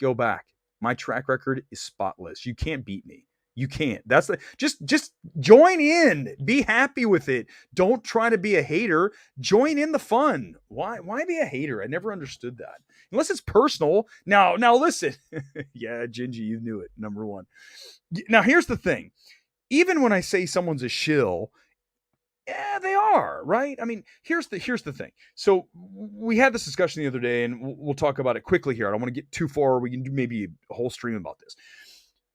go back. My track record is spotless. You can't beat me. You can't. That's just join in. Be happy with it. Don't try to be a hater. Join in the fun. Why be a hater? I never understood that. Unless it's personal. Now listen. Yeah, Gingy, you knew it. Number 1. Now here's the thing. Even when I say someone's a shill, yeah, they are, right? I mean, here's the thing. So we had this discussion the other day, and we'll talk about it quickly here. I don't want to get too far. We can do maybe a whole stream about this.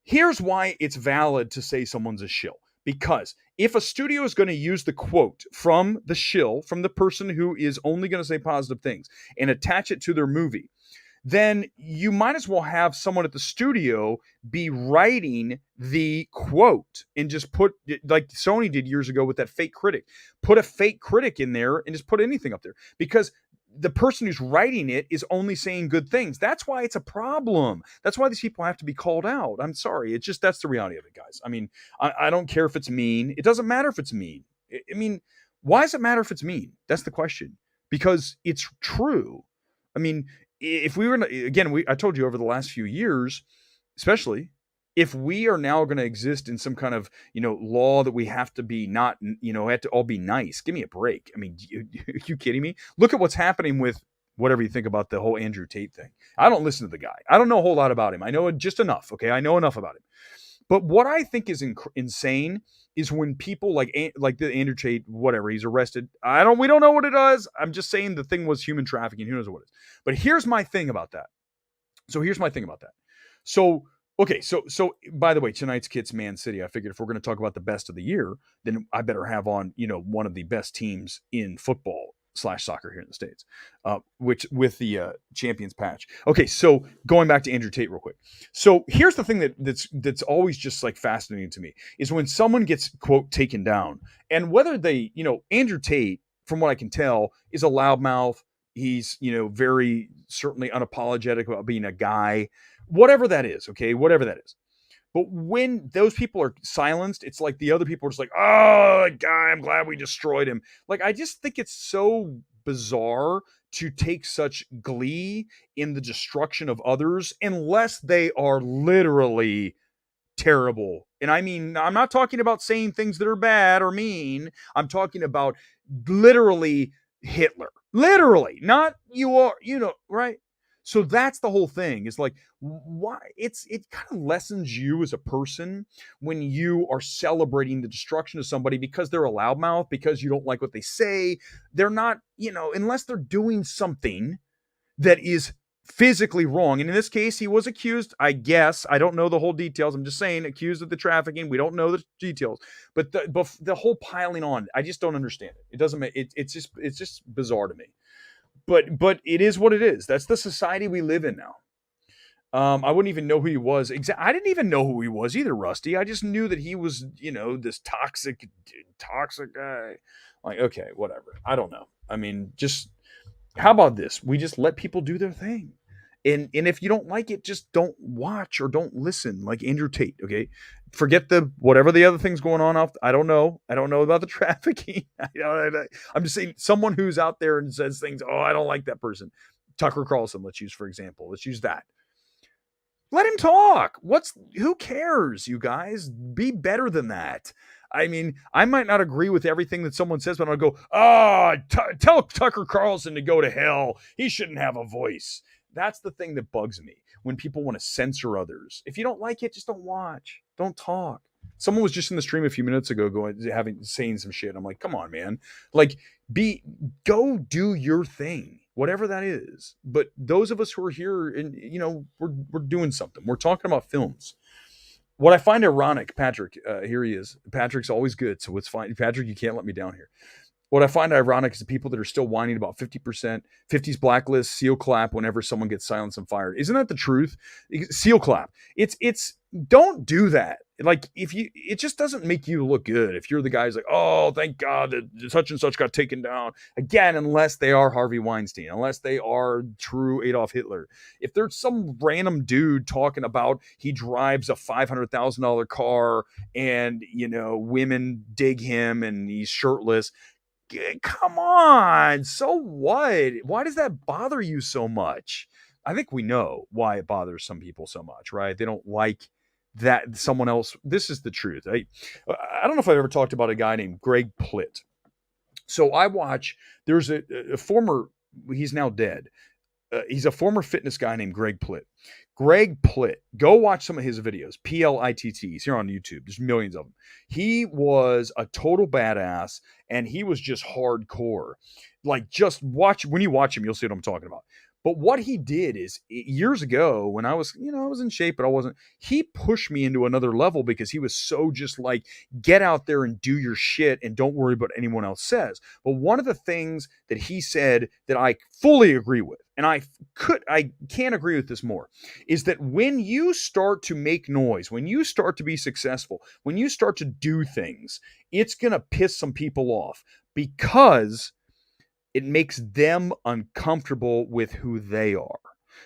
Here's why it's valid to say someone's a shill. Because if a studio is going to use the quote from the shill, from the person who is only going to say positive things, and attach it to their movie, then you might as well have someone at the studio be writing the quote and just put, like Sony did years ago with that fake critic, put a fake critic in there and just put anything up there, because the person who's writing it is only saying good things. That's why it's a problem. That's why these people have to be called out. I'm sorry. It's just, that's the reality of it, guys. I mean, I don't care if it's mean. It doesn't matter if it's mean. I mean, why does it matter if it's mean? That's the question. Because it's true. I mean, if we were, again, I told you over the last few years, especially, if we are now going to exist in some kind of, law that we have to be not, have to all be nice, give me a break. I mean, are you kidding me? Look at what's happening with whatever you think about the whole Andrew Tate thing. I don't listen to the guy. I don't know a whole lot about him. I know just enough. Okay. I know enough about him. But what I think is insane is when people like the Andrew Tate, whatever, he's arrested. We don't know what it is. I'm just saying the thing was human trafficking. Who knows what it is? But here's my thing about that. So, okay, so by the way, tonight's Kits Man City. I figured if we're going to talk about the best of the year, then I better have on, one of the best teams in football / soccer here in the States, which with the champions patch. Okay, so going back to Andrew Tate real quick. So here's the thing that's always just like fascinating to me is when someone gets quote taken down, and whether they, Andrew Tate, from what I can tell, is a loudmouth. He's, very certainly unapologetic about being a guy, whatever that is. Okay, whatever that is. But when those people are silenced, it's like the other people are just like, oh, that guy, I'm glad we destroyed him. Like, I just think it's so bizarre to take such glee in the destruction of others unless they are literally terrible. And I mean, I'm not talking about saying things that are bad or mean. I'm talking about literally Hitler. Literally, not you are, right? So that's the whole thing. Is like, why it kind of lessens you as a person when you are celebrating the destruction of somebody because they're a loudmouth, because you don't like what they say. They're not, unless they're doing something that is physically wrong. And in this case, he was accused, I guess. I don't know the whole details. I'm just saying accused of the trafficking. We don't know the details. But the whole piling on, I just don't understand it. It doesn't make it's just bizarre to me. But it is what it is. That's the society we live in now. I wouldn't even know who he was. I didn't even know who he was either, Rusty. I just knew that he was, this toxic guy. Like, okay, whatever. I don't know. I mean, just how about this? We just let people do their thing. And if you don't like it, just don't watch or don't listen, like Andrew Tate, okay? Forget whatever the other things going on. I don't know. I don't know about the trafficking. I'm just saying someone who's out there and says things, oh, I don't like that person. Tucker Carlson, let's use, for example. Let's use that. Let him talk. Who cares, you guys? Be better than that. I mean, I might not agree with everything that someone says, but I'll go, tell Tucker Carlson to go to hell. He shouldn't have a voice. That's the thing that bugs me, when people want to censor others. If you don't like it, just don't watch. Don't talk. Someone was just in the stream a few minutes ago saying some shit. I'm like, come on, man. Like, go do your thing, whatever that is. But those of us who are here, and we're doing something. We're talking about films. What I find ironic, Patrick, here he is. Patrick's always good, so it's fine. Patrick, you can't let me down here. What I find ironic is the people that are still whining about 50%, 50s blacklist, seal clap whenever someone gets silenced and fired. Isn't that the truth? Seal clap. It's don't do that. Like, it just doesn't make you look good. If you're the guy who's like, oh, thank God that such and such got taken down. Again, unless they are Harvey Weinstein, unless they are true Adolf Hitler. If there's some random dude talking about he drives a $500,000 car and, women dig him and he's shirtless. Come on. So what? Why does that bother you so much? I think we know why it bothers some people so much, right? They don't like that someone else. This is the truth. I don't know if I've ever talked about a guy named Greg Plitt. So I watch, there's a former, he's now dead, He's a former fitness guy named Greg Plitt. Greg Plitt, go watch some of his videos. Plitt. He's here on YouTube. There's millions of them. He was a total badass, and he was just hardcore. Like, just watch when you watch him, you'll see what I'm talking about. But what he did is years ago when I was, I was in shape, but I wasn't. He pushed me into another level because he was so just like, get out there and do your shit and don't worry about what anyone else says. But one of the things that he said that I fully agree with, and I can't agree with this more, is that when you start to make noise, when you start to be successful, when you start to do things, it's going to piss some people off because it makes them uncomfortable with who they are,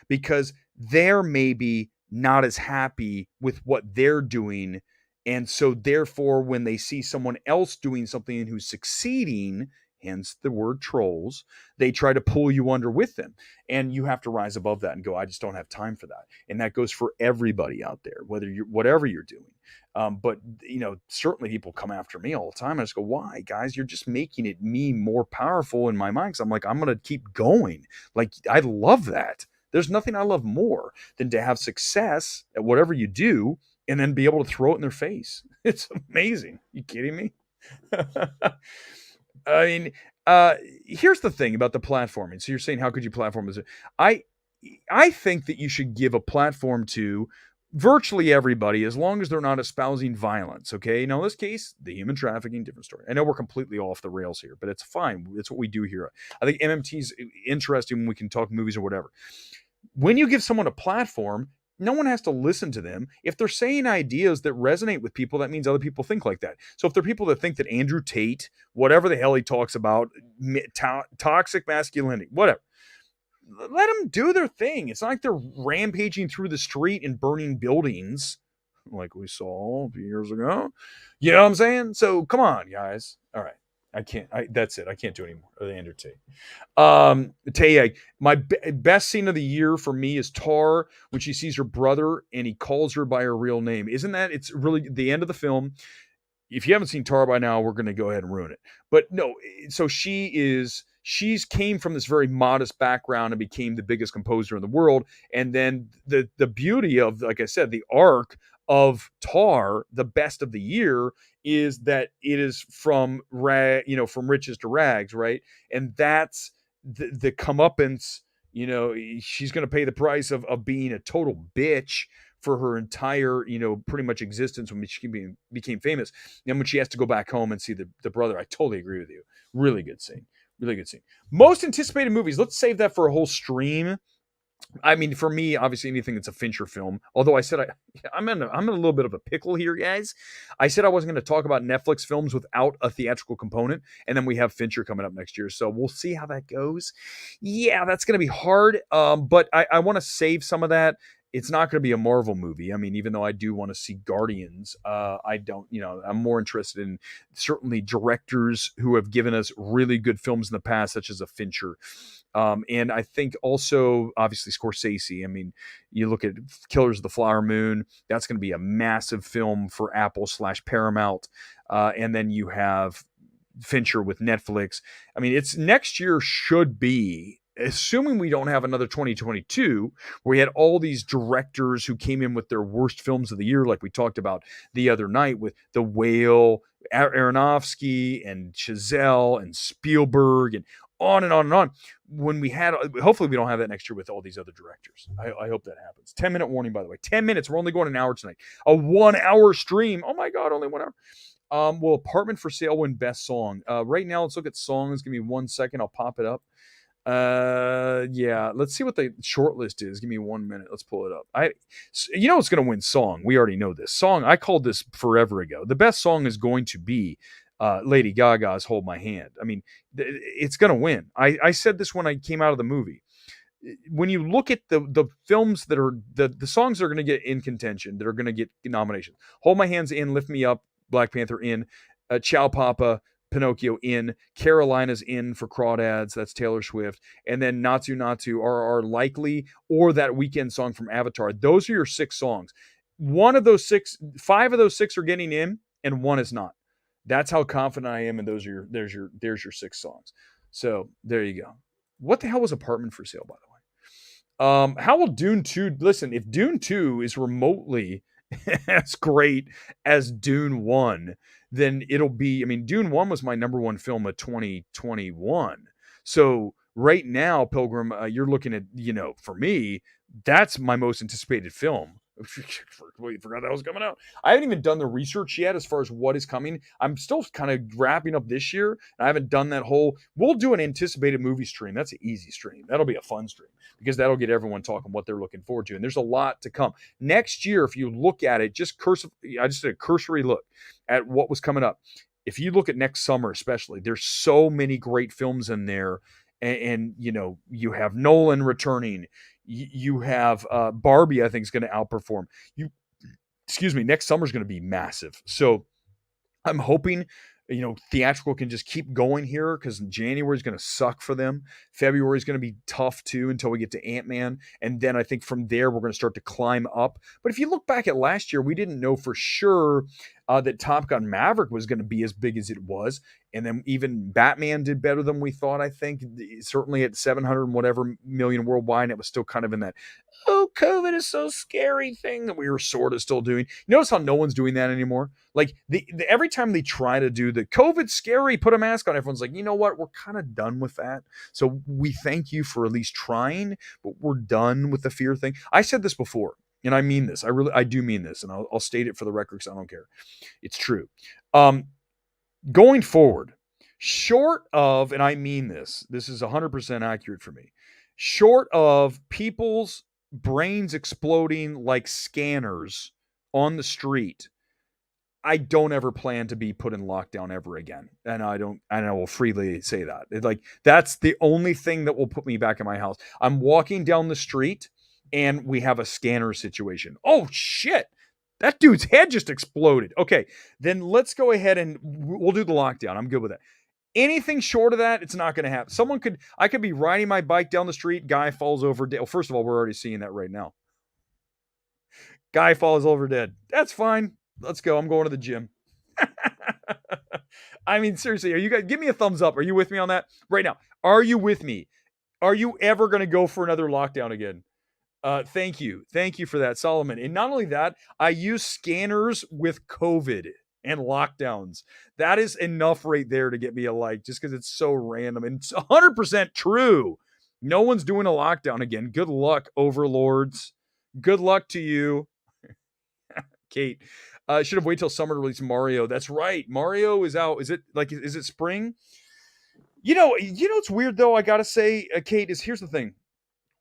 because they're maybe not as happy with what they're doing. And so therefore, when they see someone else doing something who's succeeding, hence the word trolls, they try to pull you under with them. And you have to rise above that and go, I just don't have time for that. And that goes for everybody out there, whatever you're doing. But certainly people come after me all the time. I just go, why, guys? You're just making it me more powerful in my mind. Because I'm like, I'm going to keep going. Like, I love that. There's nothing I love more than to have success at whatever you do and then be able to throw it in their face. It's amazing. You kidding me? I mean, here's the thing about the platforming. So you're saying, how could you platform this? I think that you should give a platform to virtually everybody, as long as they're not espousing violence. Okay. Now, in this case, the human trafficking, different story. I know we're completely off the rails here, but it's fine. It's what we do here. I think MMT is interesting when we can talk movies or whatever. When you give someone a platform, no one has to listen to them. If they're saying ideas that resonate with people, that means other people think like that. So if there are people that think that Andrew Tate, whatever the hell he talks about, toxic masculinity, whatever, let them do their thing. It's not like they're rampaging through the street and burning buildings like we saw a few years ago. You know what I'm saying? So come on, guys. All right. That's it. I can't do anymore. The Andrew Tate. Tay, my best scene of the year for me is Tar, when she sees her brother and he calls her by her real name. Isn't that? It's really the end of the film. If you haven't seen Tar by now, we're going to go ahead and ruin it. But no, so she's came from this very modest background and became the biggest composer in the world. And then the beauty of, like I said, the arc of Tar, the best of the year, is that it is from from riches to rags, right? And that's the comeuppance. She's going to pay the price of being a total bitch for her entire, pretty much existence when she became famous. And when she has to go back home and see the brother, I totally agree with you. Really good scene. Really good scene. Most anticipated movies. Let's save that for a whole stream. I mean, for me, obviously anything that's a Fincher film. Although I said I'm in a little bit of a pickle here, guys. I said I wasn't going to talk about Netflix films without a theatrical component, and then we have Fincher coming up next year, so we'll see how that goes. Yeah, that's going to be hard, but I want to save some of that. It's not going to be a Marvel movie. I mean, even though I do want to see Guardians, I don't, I'm more interested in certainly directors who have given us really good films in the past, such as a Fincher. And I think also, obviously, Scorsese. I mean, you look at Killers of the Flower Moon, that's going to be a massive film for Apple/Paramount. And then you have Fincher with Netflix. I mean, it's next year should be, assuming we don't have another 2022 where we had all these directors who came in with their worst films of the year, like we talked about the other night with The Whale, Aronofsky and Chazelle and Spielberg and on and on and on. When we had, hopefully we don't have that next year with all these other directors. I hope that happens. 10-minute warning, by the way. 10 minutes. We're only going an hour tonight. A 1 hour stream. Oh my God, only 1 hour. Will Apartment for Sale win best song? Right now, let's look at songs. Give me 1 second. I'll pop it up. Yeah, let's see what the short list is. Give me 1 minute. Let's pull it up. It's going to win song. We already know this song. I called this forever ago. The best song is going to be Lady Gaga's Hold My Hand. I mean, it's going to win. I said this when I came out of the movie. When you look at the films that are the songs that are going to get in contention, that are going to get nominations, Hold My Hand's in, Lift Me Up, Black Panther in, Ciao Papa, Pinocchio in, Carolina's in for Crawdads, that's Taylor Swift, and then Natsu Natsu are likely, or that Weekend song from Avatar. Those are your 6 songs. 5 of those 6 are getting in, and 1 is not. That's how confident I am, and there's your 6 songs. So there you go. What the hell was Apartment for Sale, by the way? How will Dune 2 listen, if Dune 2 is remotely as great as Dune 1, then it'll be I mean, Dune 1 was my number one film of 2021. So right now, Pilgrim, you're looking at, for me, that's my most anticipated film. Wait, forgot that was coming out. I haven't even done the research yet as far as what is coming. I'm still kind of wrapping up this year. And I haven't done that whole. We'll do an anticipated movie stream. That's an easy stream. That'll be a fun stream because that'll get everyone talking what they're looking forward to. And there's a lot to come next year. If you look at it, I just did a cursory look at what was coming up. If you look at next summer, especially, there's so many great films in there. And you have Nolan returning. You have Barbie, I think, is going to outperform. Excuse me, next summer is going to be massive. So I'm hoping, theatrical can just keep going here because January is going to suck for them. February is going to be tough too until we get to Ant-Man. And then I think from there, we're going to start to climb up. But if you look back at last year, we didn't know for sure that Top Gun Maverick was going to be as big as it was. And then even Batman did better than we thought, I think. Certainly at 700 and whatever million worldwide, and it was still kind of in that, oh, COVID is so scary thing that we were sort of still doing. You notice how no one's doing that anymore? Like every time they try to do the COVID scary, put a mask on, everyone's like, you know what? We're kind of done with that. So we thank you for at least trying, but we're done with the fear thing. I said this before, and I mean this. I do mean this, and I'll state it for the record because I don't care. It's true. Going forward, short of, and I mean this is 100% accurate for me, short of people's brains exploding like scanners on the street, I don't ever plan to be put in lockdown ever again. And I will freely say that. That's the only thing that will put me back in my house. I'm walking down the street and we have a scanner situation. Oh shit. That dude's head just exploded. Okay, then let's go ahead and we'll do the lockdown. I'm good with that. Anything short of that, it's not going to happen. I could be riding my bike down the street, guy falls over dead. Well, first of all, we're already seeing that right now. Guy falls over dead. That's fine. Let's go. I'm going to the gym. I mean, seriously, are you guys, give me a thumbs up. Are you with me on that right now? Are you with me? Are you ever going to go for another lockdown again? Thank you. Thank you for that, Solomon. And not only that, I use scanners with COVID and lockdowns. That is enough right there to get me a like, just because it's so random. And it's 100% true. No one's doing a lockdown again. Good luck, overlords. Good luck to you. Kate, should have waited till summer to release Mario. That's right. Mario is out. Is it spring? It's weird though. I gotta say, Kate, here's the thing.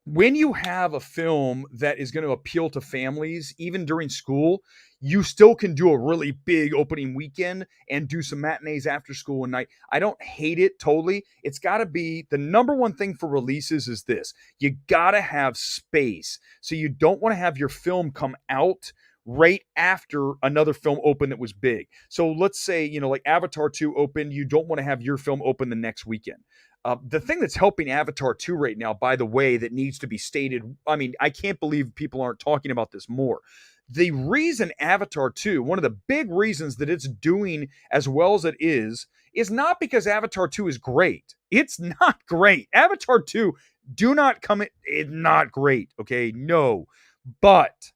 When you have a film that is going to appeal to families, even during school, you still can do a really big opening weekend and do some matinees after school and night. I don't hate it totally. It's got to be the number one thing for releases is this. You got to have space. So you don't want to have your film come out right after another film opened that was big. So let's say, like Avatar 2 opened, you don't want to have your film open the next weekend. The thing that's helping Avatar 2 right now, by the way, that needs to be stated, I mean, I can't believe people aren't talking about this more. The reason Avatar 2, one of the big reasons that it's doing as well as it is not because Avatar 2 is great. It's not great. Avatar 2, do not come in, it's not great, okay? No. But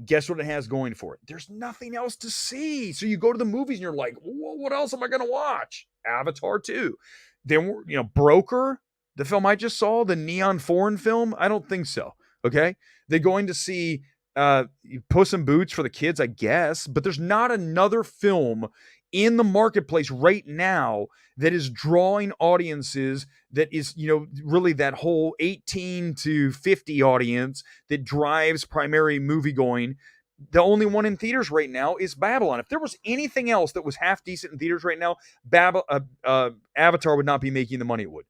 guess what it has going for it? There's nothing else to see. So you go to the movies and you're like, well, what else am I going to watch? Avatar 2. Then, Broker, the film I just saw, the neon foreign film. I don't think so. Okay. They're going to see Puss in Boots for the kids, I guess, but there's not another film in the marketplace right now that is drawing audiences that is, really that whole 18 to 50 audience that drives primary movie going. The only one in theaters right now is Babylon. If there was anything else that was half decent in theaters right now, Avatar would not be making the money it would.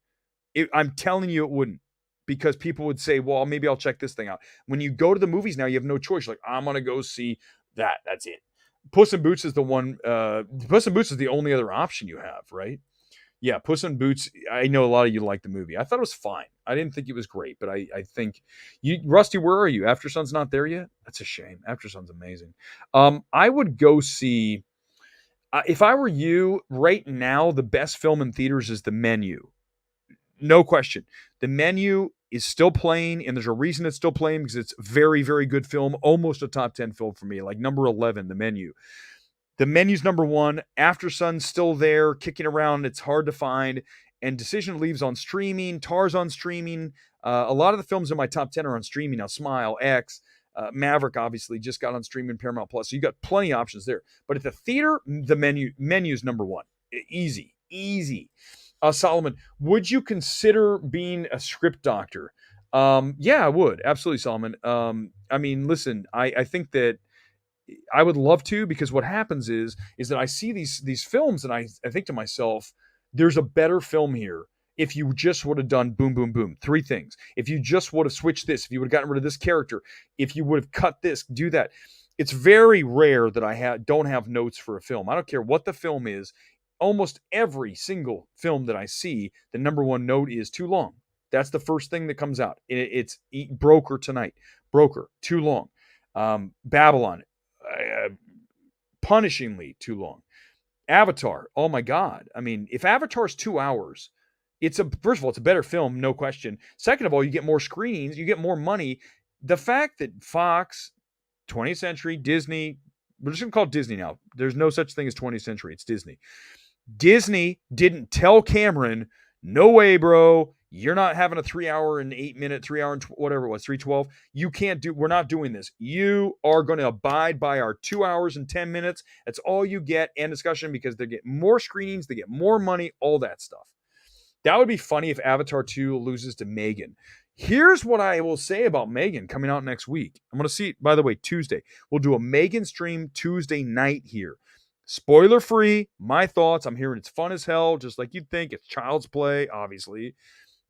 I'm telling you it wouldn't, because people would say, well, maybe I'll check this thing out. When you go to the movies now, you have no choice. You're like, I'm going to go see that. That's it. Puss in Boots is the one. Puss in Boots is the only other option you have, right? Yeah, Puss in Boots. I know a lot of you like the movie. I thought it was fine. I didn't think it was great, but I think you, Rusty. Where are you? After Sun's not there yet. That's a shame. After Sun's amazing. I would go see. If I were you right now, the best film in theaters is The Menu. No question. The Menu is still playing, and there's a reason it's still playing because it's very, very good film, almost a top 10 film for me, like number 11, The Menu. The Menu's number one. After Sun's still there, kicking around. It's hard to find. And Decision Leaves on streaming. Tar's on streaming. A lot of the films in my top 10 are on streaming now. Smile, X, Maverick, obviously, just got on streaming Paramount Plus. So you got plenty of options there. But at the theater, the Menu's number one. Easy, easy. Solomon, would you consider being a script doctor? Yeah, I would. Absolutely, Solomon. I mean, listen, I think that I would love to, because what happens is that I see these films and I think to myself, there's a better film here if you just would have done boom, boom, boom. Three things. If you just would have switched this, if you would have gotten rid of this character, if you would have cut this, do that. It's very rare that I don't have notes for a film. I don't care what the film is. Almost every single film that I see, the number one note is too long. That's the first thing that comes out. It's Broker tonight. Broker, too long. Babylon, punishingly too long. Avatar, oh my God. I mean, if Avatar's 2 hours, first of all, it's a better film, no question. Second of all, you get more screenings, you get more money. The fact that Fox, 20th Century, Disney, we're just going to call it Disney now. There's no such thing as 20th Century. It's Disney. Disney didn't tell Cameron, no way, bro. You're not having a 3 hour and 8 minute, 3 hour and whatever it was, 312. We're not doing this. You are going to abide by our 2 hours and 10 minutes. That's all you get, and discussion, because they get more screenings, they get more money, all that stuff. That would be funny if Avatar 2 loses to Megan. Here's what I will say about Megan coming out next week. I'm going to see it, by the way, Tuesday. We'll do a Megan stream Tuesday night here. Spoiler free, my thoughts. I'm hearing it's fun as hell, just like you'd think. It's child's play, obviously.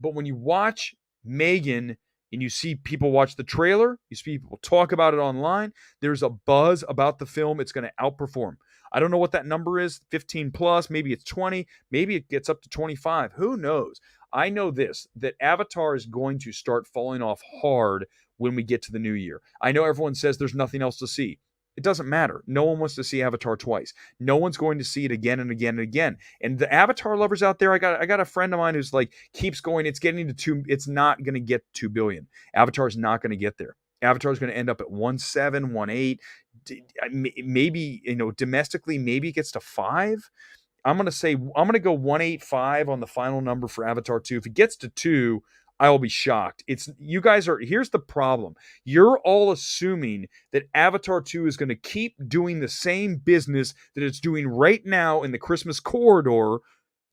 But when you watch Megan and you see people watch the trailer, you see people talk about it online, there's a buzz about the film. It's going to outperform. I don't know what that number is, 15 plus, maybe it's 20, maybe it gets up to 25. Who knows? I know this, that Avatar is going to start falling off hard when we get to the new year. I know everyone says there's nothing else to see. It doesn't matter. No one wants to see Avatar twice. No one's going to see it again and again and again. And the Avatar lovers out there, I got a friend of mine who's like, keeps going. It's getting to 2. It's not going to get 2 billion. Avatar's not going to get there. Avatar's going to end up at 1.7, 1.8. Maybe, domestically, maybe it gets to 5. I'm going to go 1.85 on the final number for Avatar 2. If it gets to 2, I will be shocked. Here's the problem. You're all assuming that Avatar 2 is going to keep doing the same business that it's doing right now in the Christmas corridor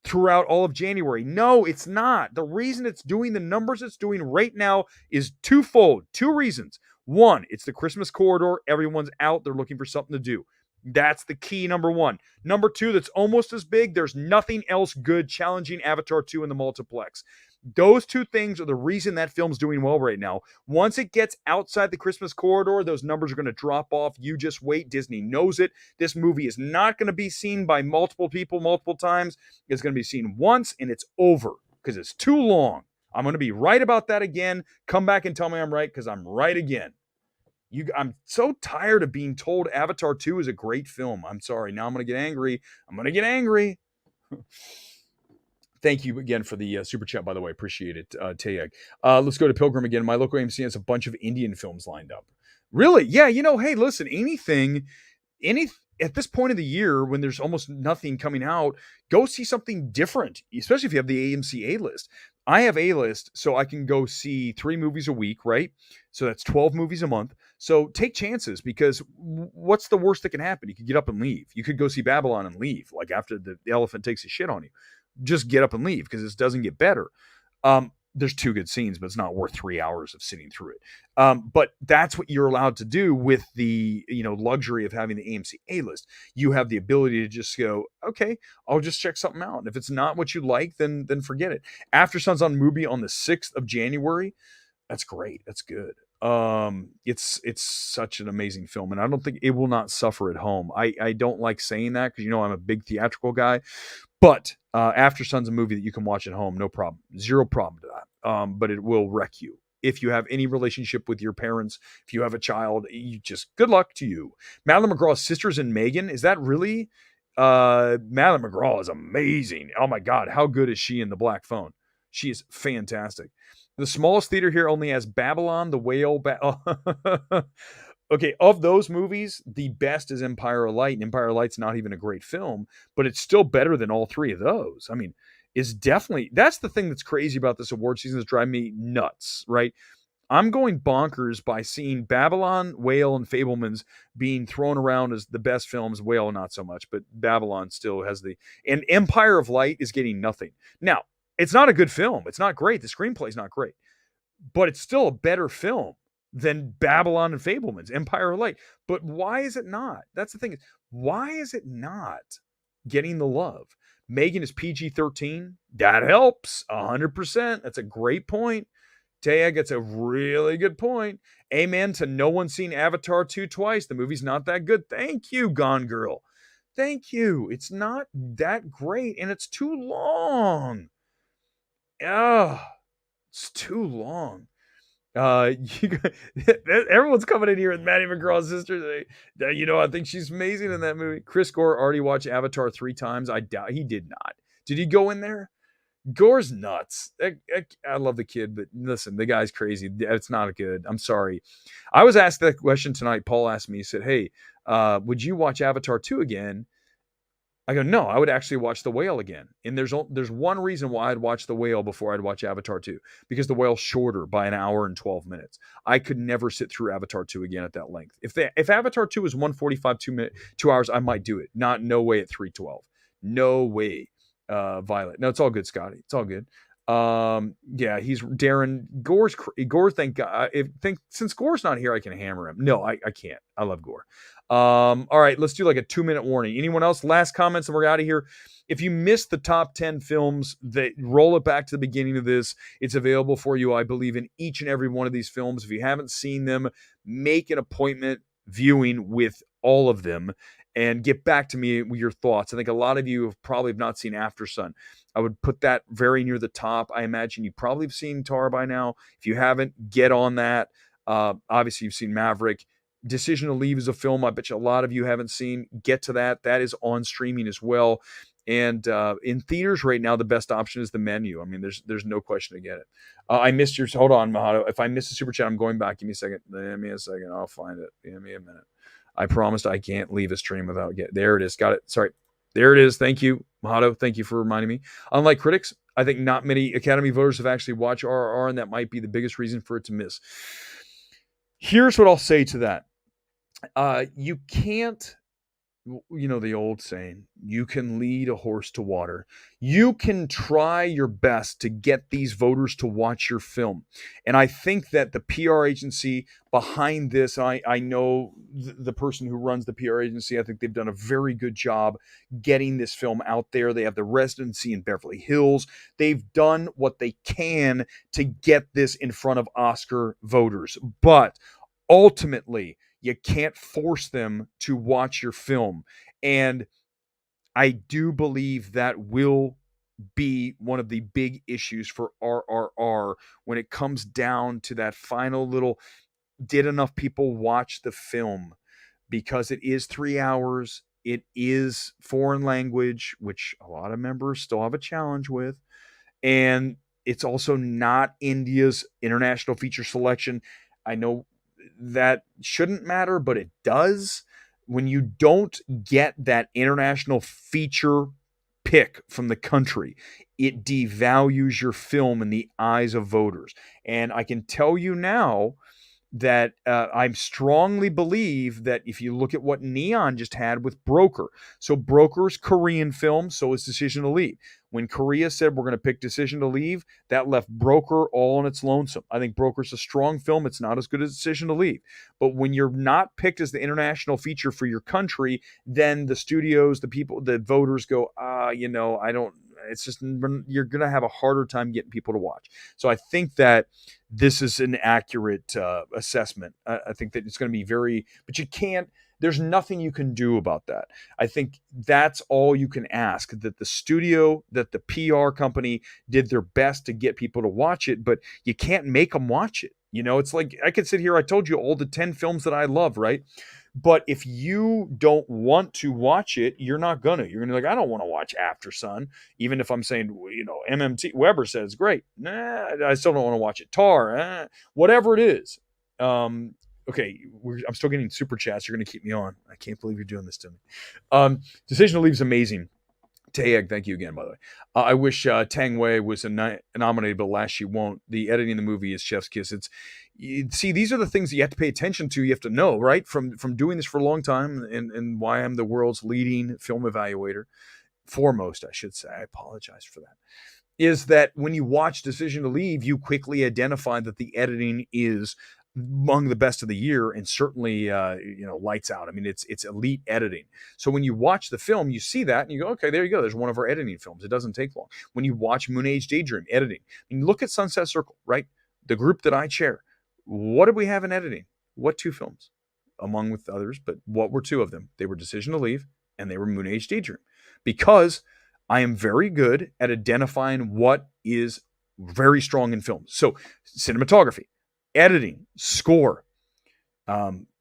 throughout all of January. No, it's not. The reason it's doing the numbers it's doing right now is twofold. 2 reasons. One, it's the Christmas corridor. Everyone's out. They're looking for something to do. That's the key, number 1. Number 2, that's almost as big. There's nothing else good challenging Avatar 2 in the multiplex. Those 2 things are the reason that film's doing well right now. Once it gets outside the Christmas corridor, those numbers are going to drop off. You just wait. Disney knows it. This movie is not going to be seen by multiple people multiple times. It's going to be seen once, and it's over because it's too long. I'm going to be right about that again. Come back and tell me I'm right, because I'm right again. I'm so tired of being told Avatar 2 is a great film. I'm sorry. Now I'm going to get angry. Thank you again for the super chat, by the way. Appreciate it, Tayeg. Let's go to Pilgrim again. My local AMC has a bunch of Indian films lined up. Really? Yeah, hey, listen, at this point of the year when there's almost nothing coming out, go see something different, especially if you have the AMC A-list. I have A-list, so I can go see 3 movies a week, right? So that's 12 movies a month. So take chances, because what's the worst that can happen? You could get up and leave. You could go see Babylon and leave, like after the elephant takes a shit on you. Just get up and leave, because it doesn't get better. There's 2 good scenes, but it's not worth 3 hours of sitting through it. But that's what you're allowed to do with the luxury of having the AMC A-list. You have the ability to just go, okay, I'll just check something out. And if it's not what you like, then forget it. After Sun's on Mubi on the 6th of January. That's great. That's good. It's such an amazing film, and I don't think it will not suffer at home. I don't like saying that, because I'm a big theatrical guy, but After Sun's a movie that you can watch at home, no problem, 0 problem to that. But it will wreck you if you have any relationship with your parents. If you have a child, you just, good luck to you. Madeline McGraw's Sisters in Megan, is that really? Madeline McGraw is amazing. Oh my God, how good is she in The Black Phone? She is fantastic. The smallest theater here only has Babylon, The Whale. Okay, of those movies, the best is Empire of Light, and Empire of Light's not even a great film, but it's still better than all three of those. I mean, it's definitely, that's the thing that's crazy about this award season that's driving me nuts, right? I'm going bonkers by seeing Babylon, Whale, and Fablemans being thrown around as the best films. Whale, not so much, but Babylon still has and Empire of Light is getting nothing. Now, it's not a good film. It's not great. The screenplay's not great, but it's still a better film than Babylon and Fablemans, Empire of Light. But why is it not? That's the thing. Why is it not getting the love? Megan is PG-13. That helps 100%. That's a great point. Taya gets a really good point. Amen to no one seen Avatar 2 twice. The movie's not that good. Thank you, Gone Girl. Thank you. It's not that great, and it's too long. It's too long. Everyone's coming in here with Maddie McGraw's sister. I think she's amazing in that movie. Chris Gore already watched Avatar 3 times. I doubt he did not. Did he go in there? Gore's nuts. I love the kid, but listen, the guy's crazy. It's not good. I'm sorry. I was asked that question tonight. Paul asked me, he said, hey, would you watch Avatar 2 again? I go, no, I would actually watch The Whale again. And there's one reason why I'd watch The Whale before I'd watch Avatar 2, because The Whale's shorter by an hour and 12 minutes. I could never sit through Avatar 2 again at that length. If Avatar 2 was 145, 2 hours, I might do it. No way at 312. No way. Violet. No, it's all good, Scotty. It's all good. Yeah, he's Darren Gore. Thank God. Since Gore's not here, I can hammer him. No, I can't. I love Gore. All right, let's do like a 2-minute warning. Anyone else? Last comments, and we're out of here. If you missed the top 10 films, roll it back to the beginning of this. It's available for you, I believe, in each and every one of these films. If you haven't seen them, make an appointment viewing with all of them and get back to me with your thoughts. I think a lot of you have probably not seen After Sun. I would put that very near the top. I imagine you probably have seen Tar by now. If you haven't, get on that. Obviously, you've seen Maverick. Decision to Leave is a film I bet you a lot of you haven't seen. Get to that. That is on streaming as well. And in theaters right now, the best option is The Menu. I mean, there's no question to get it. I missed yours. Hold on, Mahato. If I missed a super chat, I'm going back. Give me a second. Give me a second. I'll find it. Give me a minute. I promised I can't leave a stream without there it is. Got it. Sorry. There it is. Thank you, Mahato. Thank you for reminding me. Unlike critics, I think not many Academy voters have actually watched RRR, and that might be the biggest reason for it to miss. Here's what I'll say to that. You can't, the old saying, you can lead a horse to water. You can try your best to get these voters to watch your film. And I think that the PR agency behind this, I know the person who runs the PR agency, I think they've done a very good job getting this film out there. They have the residency in Beverly Hills. They've done what they can to get this in front of Oscar voters. But ultimately, you can't force them to watch your film. And I do believe that will be one of the big issues for RRR when it comes down to that final little, did enough people watch the film? Because it is 3 hours. It is foreign language, which a lot of members still have a challenge with. And it's also not India's international feature selection. I know that shouldn't matter, but it does. When you don't get that international feature pick from the country, it devalues your film in the eyes of voters. And I can tell you now that I strongly believe that if you look at what Neon just had with Broker, so Broker's Korean film, so is Decision to Leave. When Korea said we're going to pick Decision to Leave, that left Broker all on its lonesome. I think Broker's a strong film. It's not as good as Decision to Leave. But when you're not picked as the international feature for your country, then the studios, the people, the voters go, I don't, it's just, you're going to have a harder time getting people to watch. So I think that this is an accurate assessment. I think that it's going to be but you can't, there's nothing you can do about that. I think that's all you can ask, that the studio, that the PR company did their best to get people to watch it, but you can't make them watch it. It's like, I could sit here, I told you all the 10 films that I love, right? But if you don't want to watch it, you're not gonna. You're gonna be like, I don't want to watch After Sun, even if I'm saying, MMT Weber says great. Nah, I still don't want to watch it. Tar, whatever it is. Um, okay, I'm still getting super chats. You're gonna keep me on. I can't believe you're doing this to me. Decision to Leave is amazing. Tayeg, thank you again, by the way. I wish Tang Wei was nominated, but alas, she won't. The editing of the movie is chef's kiss. See, these are the things that you have to pay attention to. You have to know, right? From doing this for a long time, and why I'm the world's leading film evaluator, foremost, I should say. I apologize for that. Is that when you watch Decision to Leave, you quickly identify that the editing is among the best of the year, and certainly lights out. I mean, it's elite editing. So when you watch the film, you see that and you go, okay, there you go, there's one of our editing films. It doesn't take long. When you watch Moon Age Daydream, editing. I mean, look at Sunset Circle, right? The group that I chair. What did we have in editing? What two films, among with others, but what were two of them? They were Decision to Leave and they were Moon Age Daydream, because I am very good at identifying what is very strong in films. So cinematography, editing, score,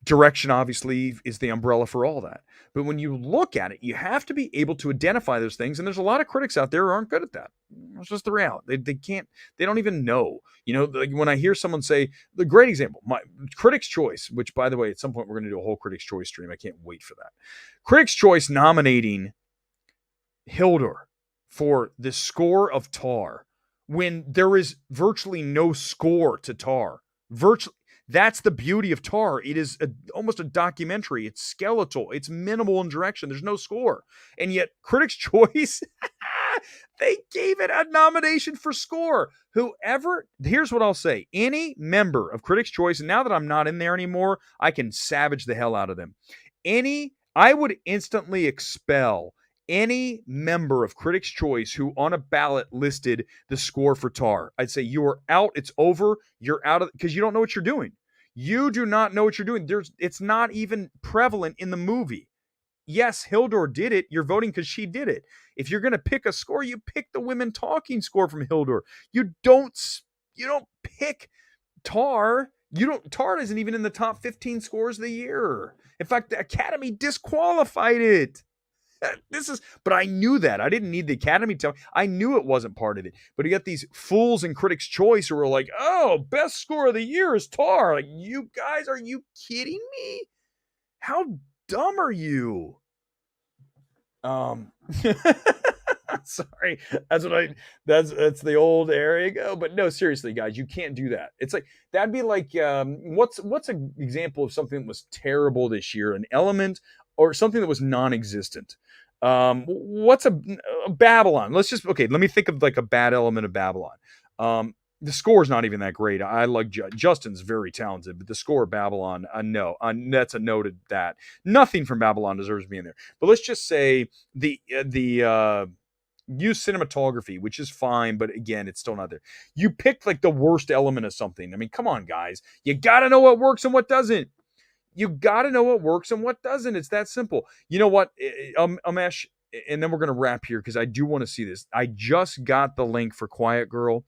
direction, obviously, is the umbrella for all that. But when you look at it, you have to be able to identify those things. And there's a lot of critics out there who aren't good at that. It's just the reality. They can't, they don't even know. Like when I hear someone say, the great example, my Critics' Choice, which, by the way, at some point we're going to do a whole Critics' Choice stream. I can't wait for that. Critics' Choice nominating Hildur for the score of Tar, when there is virtually no score to Tar. That's the beauty of Tar. It is almost a documentary. It's skeletal. It's minimal in direction. There's no score. And yet, Critics' Choice, they gave it a nomination for score. Here's what I'll say. Any member of Critics' Choice, and now that I'm not in there anymore, I can savage the hell out of them. I would instantly expel any member of Critics' Choice who on a ballot listed the score for Tar. I'd say you are out. It's over. You're out of, because you don't know what you're doing. You do not know what you're doing. It's not even prevalent in the movie. Yes, Hildur did it. You're voting because she did it. If you're going to pick a score, you pick the women talking score from Hildur. You don't pick Tar. Tar isn't even in the top 15 scores of the year. In fact, the Academy disqualified it. But I knew that. I didn't need the Academy to tell me. I knew it wasn't part of it. But you got these fools in Critics' Choice who are like, oh, best score of the year is Tar. Like, you guys, are you kidding me? How dumb are you? Sorry. That's the old Erick. But no, seriously, guys, you can't do that. It's like, that'd be like, what's an example of something that was terrible this year? An element or something that was non-existent. What's a Babylon? Let me think of like a bad element of Babylon. The score is not even that great. I like Justin's very talented, but the score of Babylon, no, that's a no to that. Nothing from Babylon deserves being there. But let's just say the use cinematography, which is fine, but again, it's still not there. You picked like the worst element of something. I mean, come on, guys. You got to know what works and what doesn't. You got to know what works and what doesn't. It's that simple. You know what, Amesh, and then we're going to wrap here because I do want to see this. I just got the link for Quiet Girl,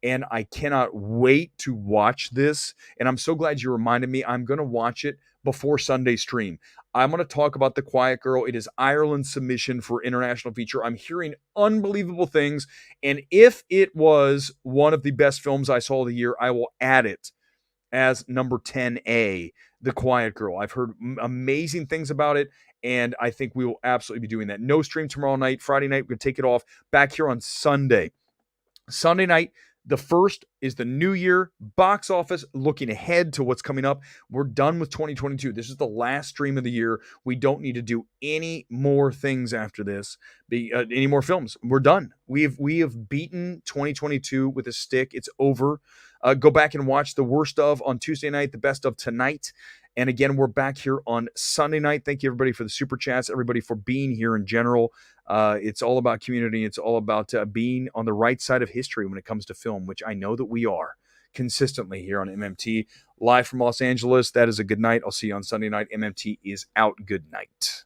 and I cannot wait to watch this. And I'm so glad you reminded me. I'm going to watch it before Sunday stream. I'm going to talk about The Quiet Girl. It is Ireland's submission for international feature. I'm hearing unbelievable things. And if it was one of the best films I saw of the year, I will add it as number 10A, The Quiet Girl. I've heard amazing things about it, and I think we will absolutely be doing that. No stream tomorrow night. Friday night, we're going to take it off. Back here on Sunday. Sunday night, the first is the new year box office, looking ahead to what's coming up. We're done with 2022. This is the last stream of the year. We don't need to do any more things after this, any more films. We're done. We have beaten 2022 with a stick. It's over. Go back and watch the worst of on Tuesday night, the best of tonight. And again, we're back here on Sunday night. Thank you, everybody, for the super chats, everybody for being here in general. It's all about community. It's all about being on the right side of history when it comes to film, which I know that we are consistently here on MMT. Live from Los Angeles, that is a good night. I'll see you on Sunday night. MMT is out. Good night.